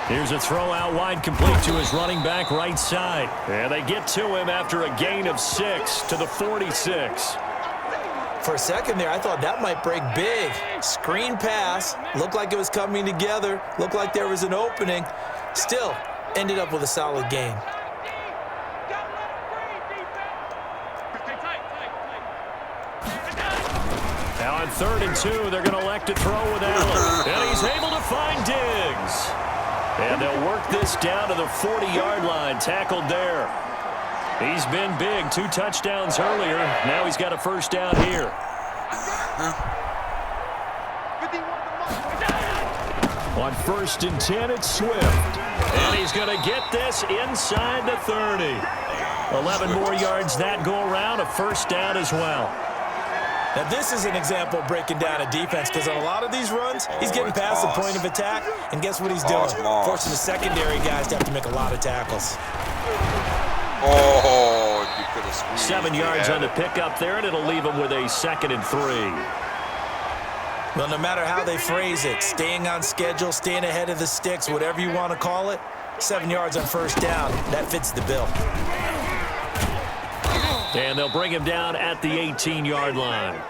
Here's a throw out wide, complete to his running back right side. And they get to him after a gain of 6 to the 46. For a second there, I thought that might break big. Screen pass, looked like it was coming together, looked like there was an opening. Still, ended up with a solid game. Now on 3rd and 2, they're going to elect to throw with Allen. And he's able to find Diggs. And they'll work this down to the 40-yard line, tackled there. He's been big, 2 touchdowns earlier. Now he's got a 1st down here. On 1st and 10, it's Swift. And he's going to get this inside the 30. 11 more yards that go around, a first down as well. Now, this is an example of breaking down a defense because on a lot of these runs, he's getting past the point of attack, and guess what he's doing? Forcing the secondary guys to have to make a lot of tackles. Oh, you could have squeezed 7 yards on the pickup there, and it'll leave him with a 2nd and 3. Well, no matter how they phrase it, staying on schedule, staying ahead of the sticks, whatever you want to call it, 7 yards on first down, that fits the bill. And they'll bring him down at the 18-yard line.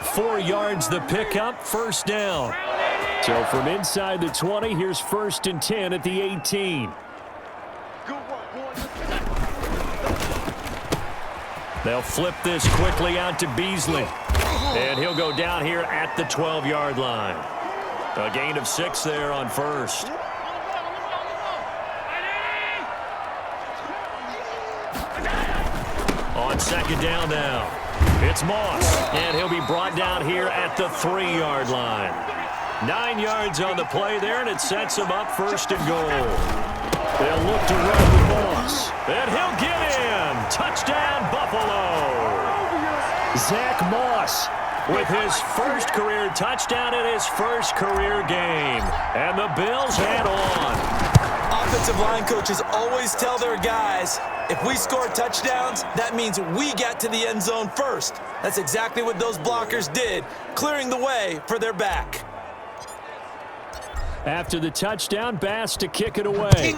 4 yards the pickup, first down. So from inside the 20, here's 1st and 10 at the 18. They'll flip this quickly out to Beasley. And he'll go down here at the 12-yard line. A gain of 6 there on first. On 2nd down now, it's Moss, and he'll be brought down here at the 3-yard line. 9 yards on the play there, and it sets him up 1st and goal. They'll look to run with Moss, and he'll get in. Touchdown, Buffalo. Zach Moss with his first career touchdown in his first career game. And the Bills head on. Offensive line coaches always tell their guys, if we score touchdowns, that means we get to the end zone first. That's exactly what those blockers did, clearing the way for their back. After the touchdown, Bass to kick it away.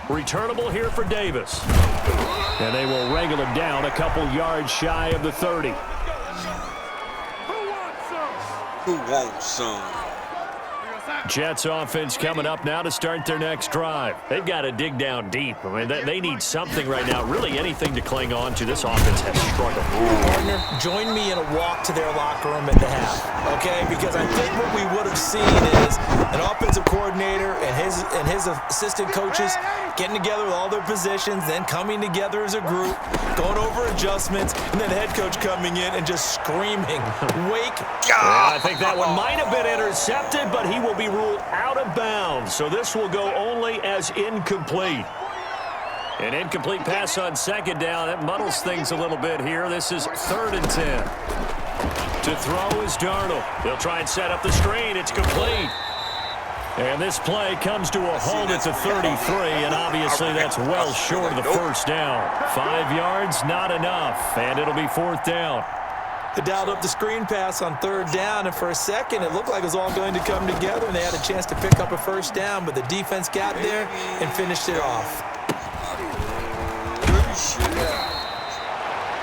Returnable here for Davis. And they will wrangle him down a couple yards shy of the 30. Who wants some? Jets offense coming up now to start their next drive. They've got to dig down deep. I mean, they need something right now, really anything to cling on to. This offense has struggled. Partner, join me in a walk to their locker room at the half, okay? Because I think what we would have seen is an offensive coordinator and his assistant coaches getting together with all their positions, then coming together as a group, going over adjustments, and then the head coach coming in and just screaming, "Wake up!" Yeah, I think that one might have been intercepted, but he will be ruled out of bounds. So this will go only as incomplete. An incomplete pass on 2nd down. That muddles things a little bit here. This is 3rd and 10. To throw is Darnold. They'll try and set up the screen. It's complete. And this play comes to a halt at the 33, and obviously that's well short of the first down. 5 yards, not enough, and it'll be 4th down. They dialed up the screen pass on 3rd down, and for a second it looked like it was all going to come together, and they had a chance to pick up a first down, but the defense got there and finished it off.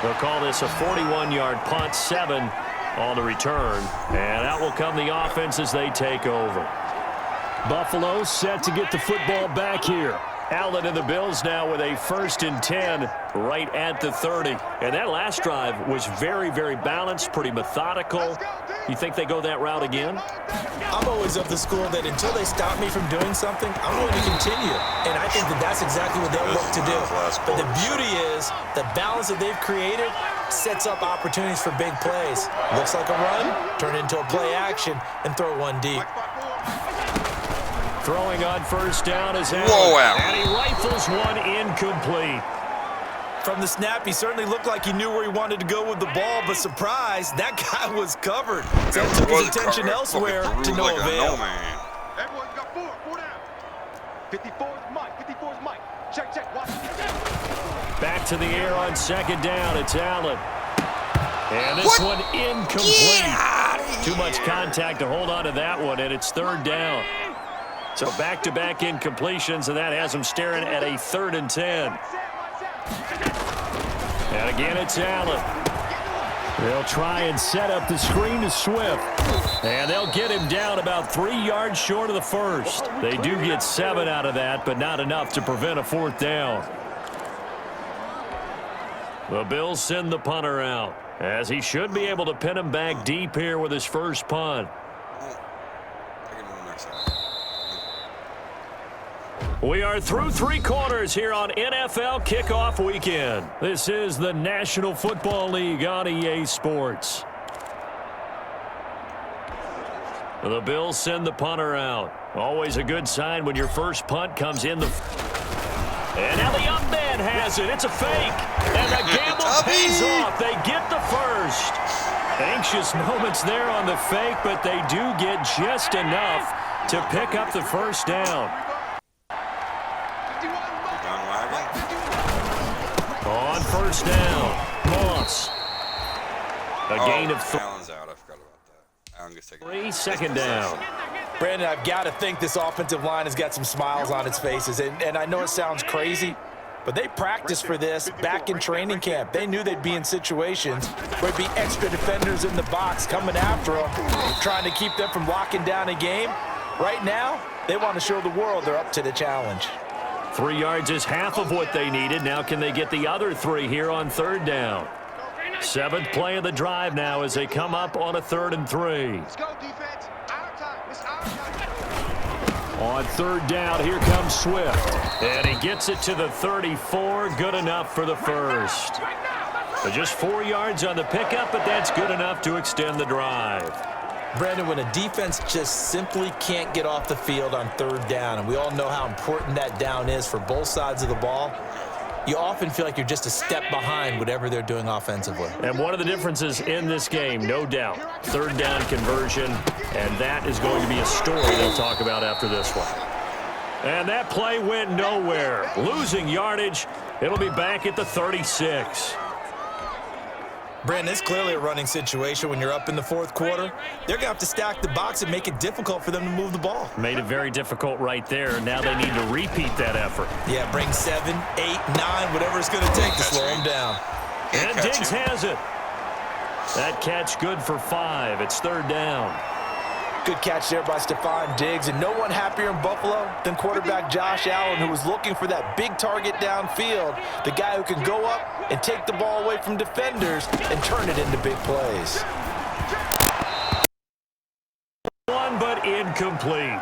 They'll call this a 41-yard punt, 7 on the return, and out will come the offense as they take over. Buffalo set to get the football back here. Allen and the Bills now with a 1st and 10 right at the 30. And that last drive was very, very balanced, pretty methodical. You think they go that route again? I'm always of the school that until they stop me from doing something, I'm going to continue. And I think that that's exactly what they'll look to do. But the beauty is the balance that they've created sets up opportunities for big plays. Looks like a run, turn it into a play action, and throw one deep. Throwing on 1st down is Allen. Whoa, Allen. And he rifles one incomplete. From the snap, he certainly looked like he knew where he wanted to go with the ball, but surprise, that guy was covered. So that took his attention elsewhere to no avail. Everyone's got four down. 54 is Mike. 54 is Mike. Check, watch. Back to the air on 2nd down. It's Allen. And this one incomplete. Too much contact to hold on to that one, and it's 3rd down. So back-to-back incompletions, and that has them staring at a 3rd and 10. And again, it's Allen. They'll try and set up the screen to Swift. And they'll get him down about 3 yards short of the first. They do get 7 out of that, but not enough to prevent a 4th down. The Bills send the punter out, as he should be able to pin him back deep here with his first punt. We are through 3 quarters here on NFL Kickoff Weekend. This is the National Football League on EA Sports. The Bills send the punter out. Always a good sign when your first punt comes in. And now the young man has it. It's a fake. And the gamble pays off. They get the first. Anxious moments there on the fake, but they do get just enough to pick up the first down. On first down, Moss. A gain of 3. Allen's out. I forgot about that. Allen gets taken. 3, second down. Brandon, I've got to think this offensive line has got some smiles on its faces. And I know it sounds crazy, but they practiced for this back in training camp. They knew they'd be in situations where there'd be extra defenders in the box coming after them, trying to keep them from locking down a game. Right now, they want to show the world they're up to the challenge. 3 yards is half of what they needed. Now can they get the other 3 here on third down? 7th play of the drive now as they come up on a 3rd and 3. Let's go, defense. Our time. It's our time. On third down, here comes Swift. And he gets it to the 34. Good enough for the first. So just 4 yards on the pickup, but that's good enough to extend the drive. Brandon, when a defense just simply can't get off the field on third down, and we all know how important that down is for both sides of the ball, you often feel like you're just a step behind whatever they're doing offensively. And one of the differences in this game, no doubt, third down conversion, and that is going to be a story they'll talk about after this one. And that play went nowhere. Losing yardage. It'll be back at the 36. Brandon, it's clearly a running situation when you're up in the 4th quarter. They're going to have to stack the box and make it difficult for them to move the ball. Made it very difficult right there. Now they need to repeat that effort. Yeah, bring 7, 8, 9, whatever it's going to take to slow them down. And Diggs has it. That catch good for 5. It's third down. Good catch there by Stephon Diggs, and no one happier in Buffalo than quarterback Josh Allen, who was looking for that big target downfield, the guy who can go up and take the ball away from defenders and turn it into big plays. One, but incomplete.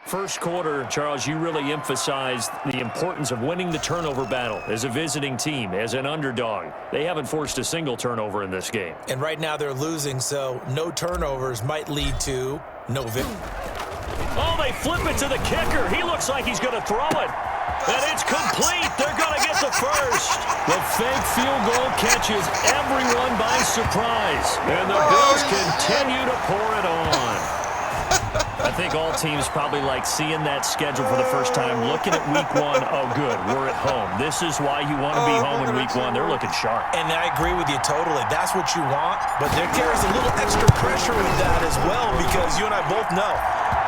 First quarter, Charles, you really emphasized the importance of winning the turnover battle as a visiting team, as an underdog. They haven't forced a single turnover in this game. And right now they're losing, so no turnovers might lead to no victory. Oh, they flip it to the kicker. He looks like he's going to throw it. And it's complete. They're going to get the first. The fake field goal catches everyone by surprise. And the Bills continue to pour it on. I think all teams probably like seeing that schedule for the first time, looking at week 1. Oh, good, we're at home. This is why you want to be home in week 1. They're looking sharp. And I agree with you totally. That's what you want, but there carries a little extra pressure with that as well, because you and I both know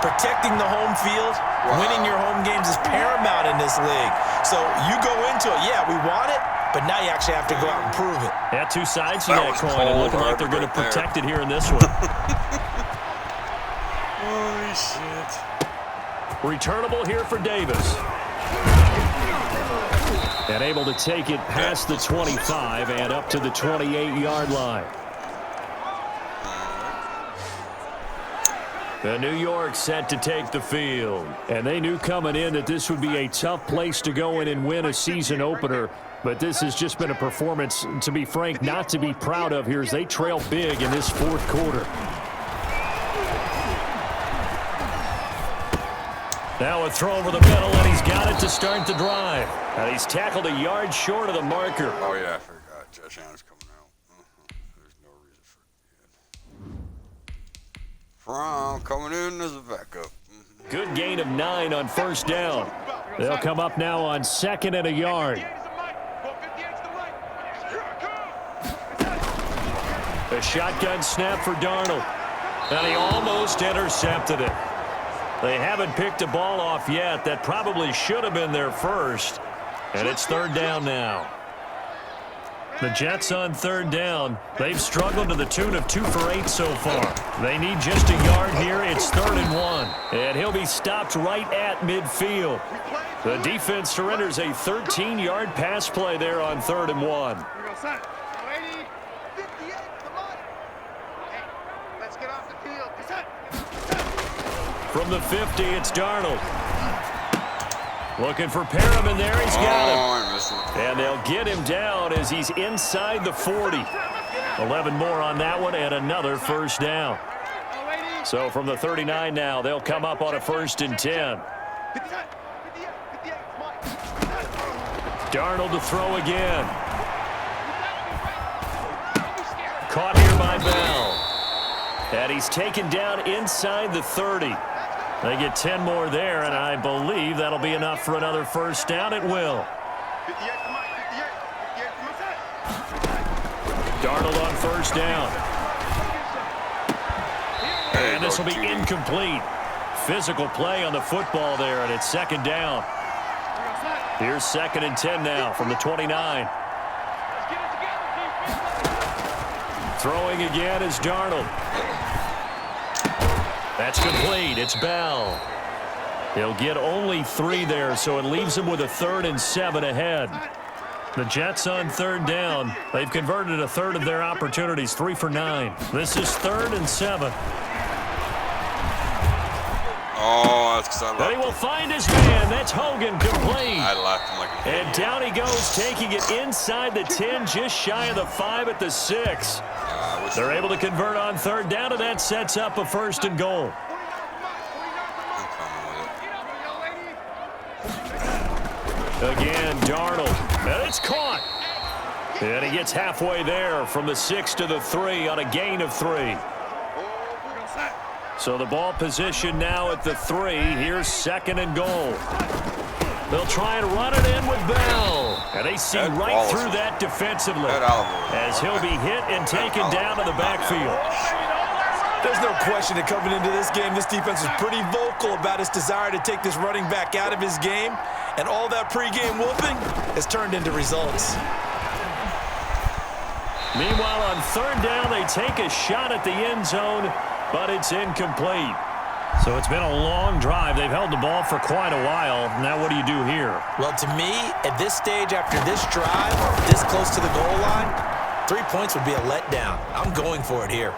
protecting the home field, winning your home games is paramount in this league. So you go into it, yeah, we want it, but now you actually have to go out and prove it. Yeah, 2 sides to that coin, and looking like they're going to protect it here in this one. Holy shit. Returnable here for Davis. And able to take it past the 25 and up to the 28-yard line. The New York set to take the field. And they knew coming in that this would be a tough place to go in and win a season opener. But this has just been a performance, to be frank, not to be proud of here as they trail big in this 4th quarter. Now a throw over the middle, and he's got it to start the drive. And he's tackled a yard short of the marker. Oh, yeah, I forgot. Josh Allen's coming out. There's no reason for it. From coming in as a backup. Good gain of 9 on first down. They'll come up now on 2nd and a yard. A shotgun snap for Darnold. And he almost intercepted it. They haven't picked a ball off yet. That probably should have been their first. And it's third down now. The Jets on third down. They've struggled to the tune of 2 for 8 so far. They need just a yard here. It's 3rd and 1. And he'll be stopped right at midfield. The defense surrenders a 13-yard pass play there on 3rd and 1. From the 50, it's Darnold. Looking for Perriman there. He's got him. I missed him. And they'll get him down as he's inside the 40. 11 more on that one and another first down. So from the 39 now, they'll come up on a 1st and 10. Darnold to throw again. Caught here by Bell. And he's taken down inside the 30. They get 10 more there, and I believe that'll be enough for another first down. It will. Darnold on first down. And this will be incomplete. Physical play on the football there, and it's 2nd down. Here's 2nd and 10 now from the 29. Throwing again is Darnold. That's complete. It's Bell. He'll get only 3 there, so it leaves him with a 3rd and 7 ahead. The Jets on 3rd down. They've converted a 1/3 of their opportunities, 3 for 9. This is 3rd and 7. Oh, that's because I But he left will him. find his man. That's Hogan, complete. I left him like a And idiot. down he goes, taking it inside the 10, just shy of the 5 at the 6. I wish They're able to convert on 3rd down, and that sets up a 1st and goal. I'm coming with it. Again, Darnold. And it's caught. And he gets halfway there from the 6 to the 3 on a gain of 3. So the ball position now at the 3. Here's 2nd and goal. They'll try and run it in with Bell. And they see That right ball through is- that defensively That Oliver. as he'll be hit and taken down to the backfield. There's no question that coming into this game, this defense was pretty vocal about its desire to take this running back out of his game, and all that pregame whooping has turned into results. Meanwhile, on 3rd down, they take a shot at the end zone, but it's incomplete. So it's been a long drive. They've held the ball for quite a while. Now what do you do here? Well, to me, at this stage after this drive, this close to the goal line, 3 points would be a letdown. I'm going for it here.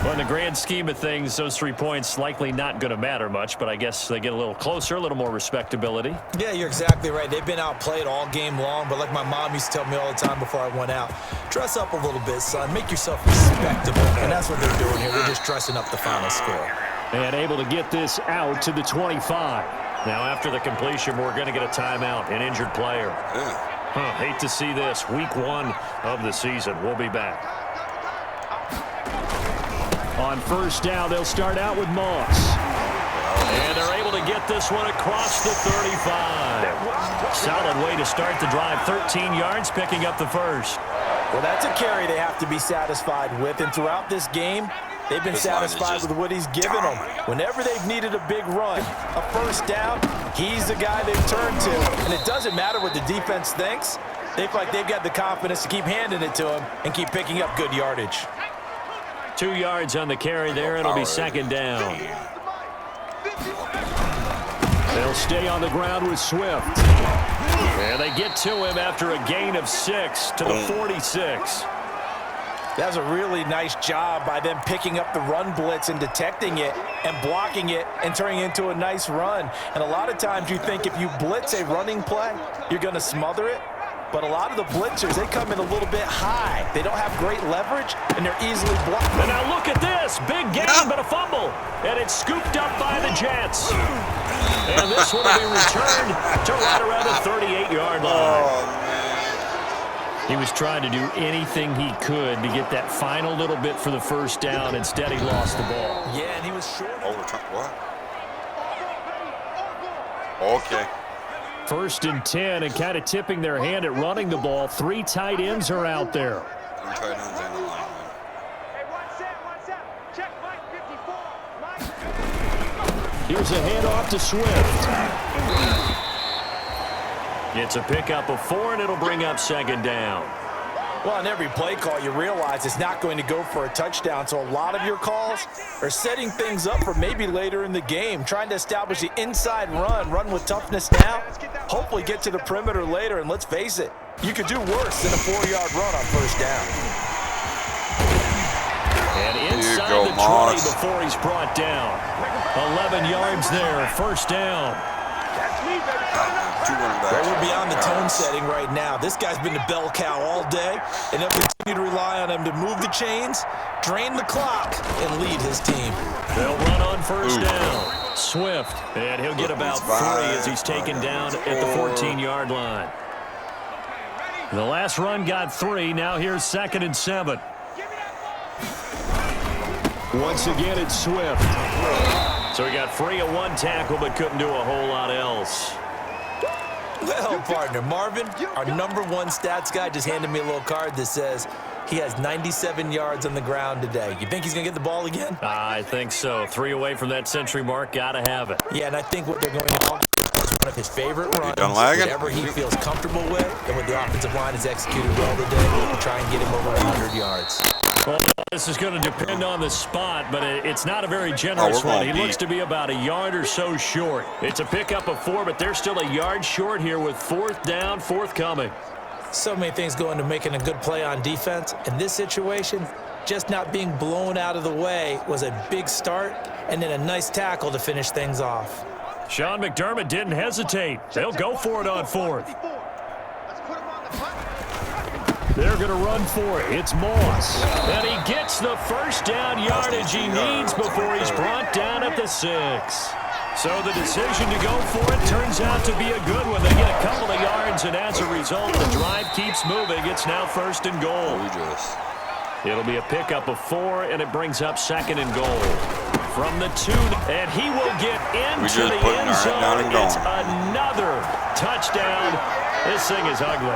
Well, in the grand scheme of things, those 3 points likely not going to matter much, but I guess they get a little closer, a little more respectability. Yeah, you're exactly right. They've been outplayed all game long, but like my mom used to tell me all the time before I went out, dress up a little bit, son. Make yourself respectable. And that's what they're doing here. We're just dressing up the final score. And able to get this out to the 25. Now, after the completion, we're going to get a timeout, an injured player. Yeah. Hate to see this. Week 1 of the season. We'll be back. On 1st down, they'll start out with Moss. And they're able to get this one across the 35. Solid way to start the drive. 13 yards, picking up the 1st. Well, that's a carry they have to be satisfied with. And throughout this game, they've been This line is satisfied just with what he's given them. Whenever they've needed a big run, a 1st down, he's the guy they've turned to. And it doesn't matter what the defense thinks. They feel like they've got the confidence to keep handing it to him and keep picking up good yardage. 2 yards on the carry there. It'll be 2nd down. They'll stay on the ground with Swift. And they get to him after a gain of 6 to the 46. That was a really nice job by them picking up the run blitz and detecting it and blocking it and turning it into a nice run. And a lot of times you think if you blitz a running play, you're going to smother it. But a lot of the blitzers, they come in a little bit high. They don't have great leverage, and they're easily blocked. And now look at this. Big gain, but a fumble. And it's scooped up by the Jets. And this one will be returned to right around the 38-yard line. Oh, man. He was trying to do anything he could to get that final little bit for the 1st down. Instead, he lost the ball. Yeah, and he was short. Overtime. What? Okay. 1st and 10, and kind of tipping their hand at running the ball. 3 tight ends are out there. 3 tight ends and a lineman. Hey, one set. Check Mike 54. Mike. Here's a handoff to Swift. It's a pickup of 4, and it'll bring up 2nd down. Well, on every play call, you realize it's not going to go for a touchdown. So a lot of your calls are setting things up for maybe later in the game, trying to establish the inside run with toughness now, hopefully get to the perimeter later. And let's face it, you could do worse than a 4-yard run on 1st down. And inside go, the 20 Moss. before he's brought down. 11 yards there, 1st down. That's me, baby. Two running backs. Well, we're beyond the tone setting right now. This guy's been the bell cow all day, and they'll continue to rely on him to move the chains, drain the clock, and lead his team. They'll run on first down. Swift, and he'll get about 3 as he's taken down at the 14-yard line. The last run got 3. Now here's 2nd and 7. Once again, it's Swift. So he got free of 1 tackle, but couldn't do a whole lot else. Well, partner, Marvin, our number 1 stats guy, just handed me a little card that says he has 97 yards on the ground today. You think he's going to get the ball again? I think so. 3 away from that century mark. Got to have it. Yeah, and I think what they're going to do is one of his favorite runs, done lagging? whatever he feels comfortable with, and what the offensive line has executed well today, try and get him over 100 yards. Well, this is going to depend on the spot, but it's not a very generous one. He looks to be about a yard or so short. It's a pickup of 4, but they're still a yard short here with 4th down, forthcoming. So many things go into making a good play on defense. In this situation, just not being blown out of the way was a big start, and then a nice tackle to finish things off. Sean McDermott didn't hesitate. They'll go for it on 4th. They're going to run for it. It's Moss. And he gets the first down yardage he needs before he's brought down at the 6. So the decision to go for it turns out to be a good one. They get a couple of yards, and as a result, the drive keeps moving. It's now 1st and goal. It'll be a pickup of 4, and it brings up 2nd and goal. From the 2, and he will get into the end zone. It's another touchdown. This thing is ugly.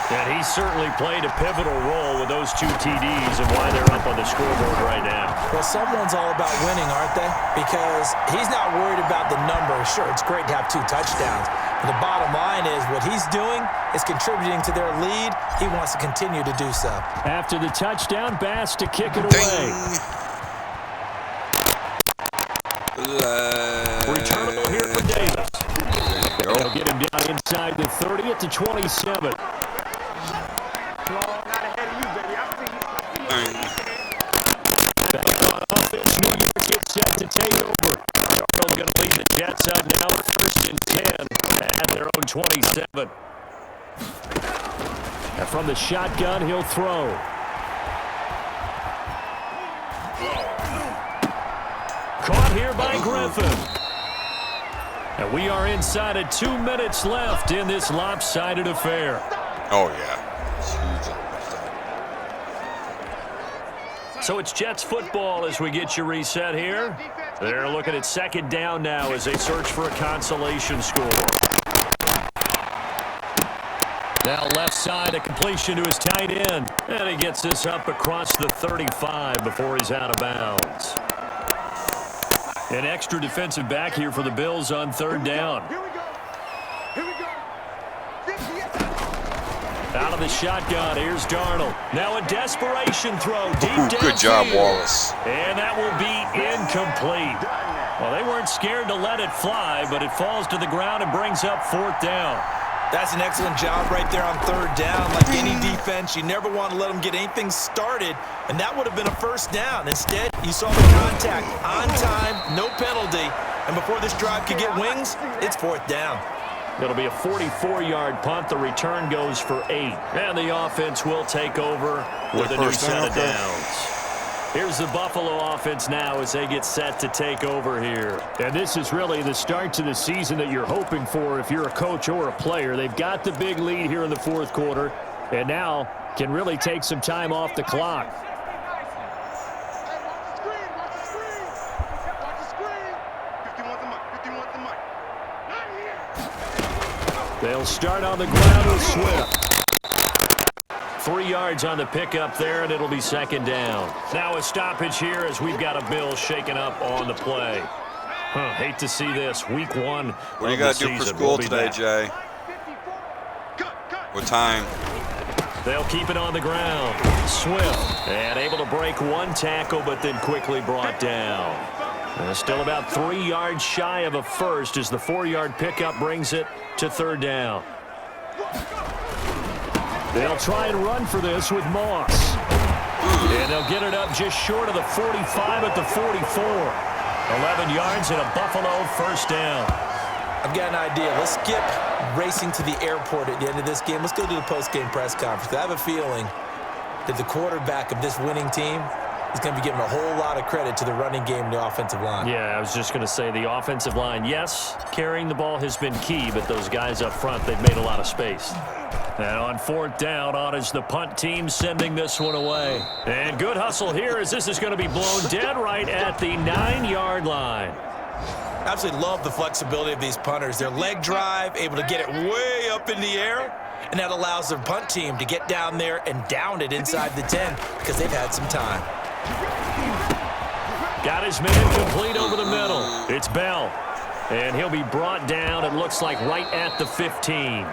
And he certainly played a pivotal role with those 2 TDs and why they're up on the scoreboard right now. Well, someone's all about winning, aren't they? Because he's not worried about the number. Sure, it's great to have 2 touchdowns. But the bottom line is what he's doing is contributing to their lead. He wants to continue to do so. After the touchdown, Bass to kick it away. Returnable here for Davis. They'll get him down inside the 30 at the 27. Back on offense, New York gets set to take over. Darnold's going to lead the Jets up now, 1st and 10 at their own 27. And from the shotgun, he'll throw. Caught here by Griffin. And we are inside of 2 minutes left in this lopsided affair. Oh, yeah. So it's Jets football as we get you reset here. They're looking at 2nd down now as they search for a consolation score. Now left side, a completion to his tight end. And he gets this up across the 35 before he's out of bounds. An extra defensive back here for the Bills on 3rd down. Here we go. Here we go. Out of the shotgun, here's Darnold. Now a desperation throw deep downfield. Good job, Wallace. And that will be incomplete. Well, they weren't scared to let it fly, but it falls to the ground and brings up 4th down. That's an excellent job right there on 3rd down. Like any defense, you never want to let them get anything started, and that would have been a 1st down. Instead, you saw the contact on time, no penalty, and before this drive could get wings, it's 4th down. It'll be a 44-yard punt. The return goes for 8. And the offense will take over with a new set of downs. Here's the Buffalo offense now as they get set to take over here. And this is really the start to the season that you're hoping for if you're a coach or a player. They've got the big lead here in the 4th quarter and now can really take some time off the clock. They'll start on the ground with Swift. 3 yards on the pickup there, and it'll be 2nd down. Now a stoppage here as we've got a Bill shaking up on the play. Hate to see this. Week 1 What do you got to do for school today, Jay? What time? They'll keep it on the ground. Swift, and able to break 1 tackle, but then quickly brought down. Still about 3 yards shy of a first as the 4-yard pickup brings it to 3rd down. They'll try and run for this with Moss. And they'll get it up just short of the 45 at the 44. 11 yards and a Buffalo 1st down. I've got an idea. Let's skip racing to the airport at the end of this game. Let's go to the post-game press conference. I have a feeling that the quarterback of this winning team is going to be giving a whole lot of credit to the running game and the offensive line. Yeah, I was just going to say the offensive line, yes, carrying the ball has been key, but those guys up front, they've made a lot of space. And on 4th down, on is the punt team sending this one away. And good hustle here as this is going to be blown dead right at the 9-yard line. Absolutely love the flexibility of these punters. Their leg drive, able to get it way up in the air, and that allows their punt team to get down there and down it inside the 10 because they've had some time. Got his man complete over the middle. It's Bell. And he'll be brought down, it looks like, right at the 15.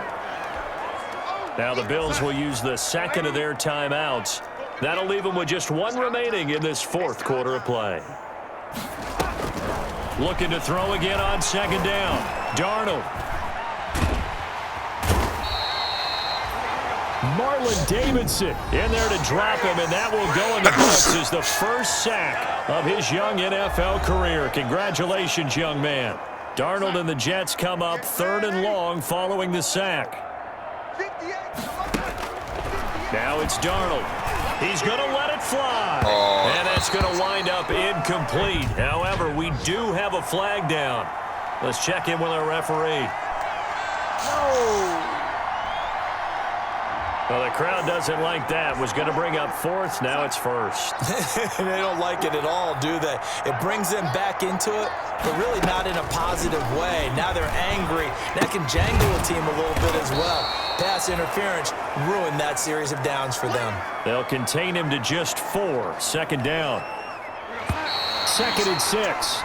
Now the Bills will use the second of their timeouts. That'll leave them with just one remaining in this 4th quarter of play. Looking to throw again on 2nd down. Darnold. Marlon Davidson in there to drop him, and that will go in the books as the first sack of his young NFL career. Congratulations, young man. Darnold and the Jets come up 3rd and long following the sack. Now it's Darnold. He's going to let it fly. And that's going to wind up incomplete. However, we do have a flag down. Let's check in with our referee. Well, the crowd doesn't like that. Was going to bring up 4th. Now it's 1st. They don't like it at all, do they? It brings them back into it, but really not in a positive way. Now they're angry. That can jangle a team a little bit as well. Pass interference ruined that series of downs for them. They'll contain him to just 4. 2nd down. 2nd and 6.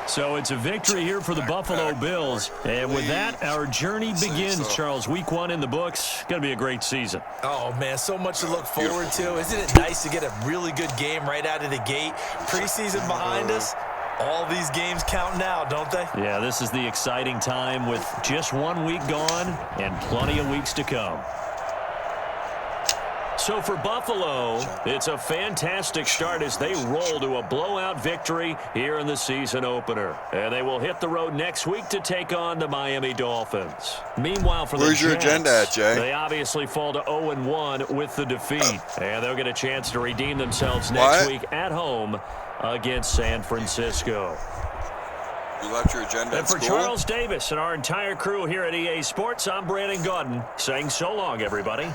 So it's a victory here for the Buffalo Bills. And with that, our journey begins, Charles. Week 1 in the books. Going to be a great season. Oh, man, so much to look forward to. Isn't it nice to get a really good game right out of the gate? Preseason behind us. All these games count now, don't they? Yeah, this is the exciting time with just 1 week gone and plenty of weeks to come. So for Buffalo, it's a fantastic start as they roll to a blowout victory here in the season opener. And they will hit the road next week to take on the Miami Dolphins. Meanwhile, for Where's the your Jets, agenda at, Jay? they obviously fall to 0-1 with the defeat. And they'll get a chance to redeem themselves next week at home against San Francisco. You left your agenda And at for school? Charles Davis and our entire crew here at EA Sports, I'm Brandon Gaudin saying so long, everybody.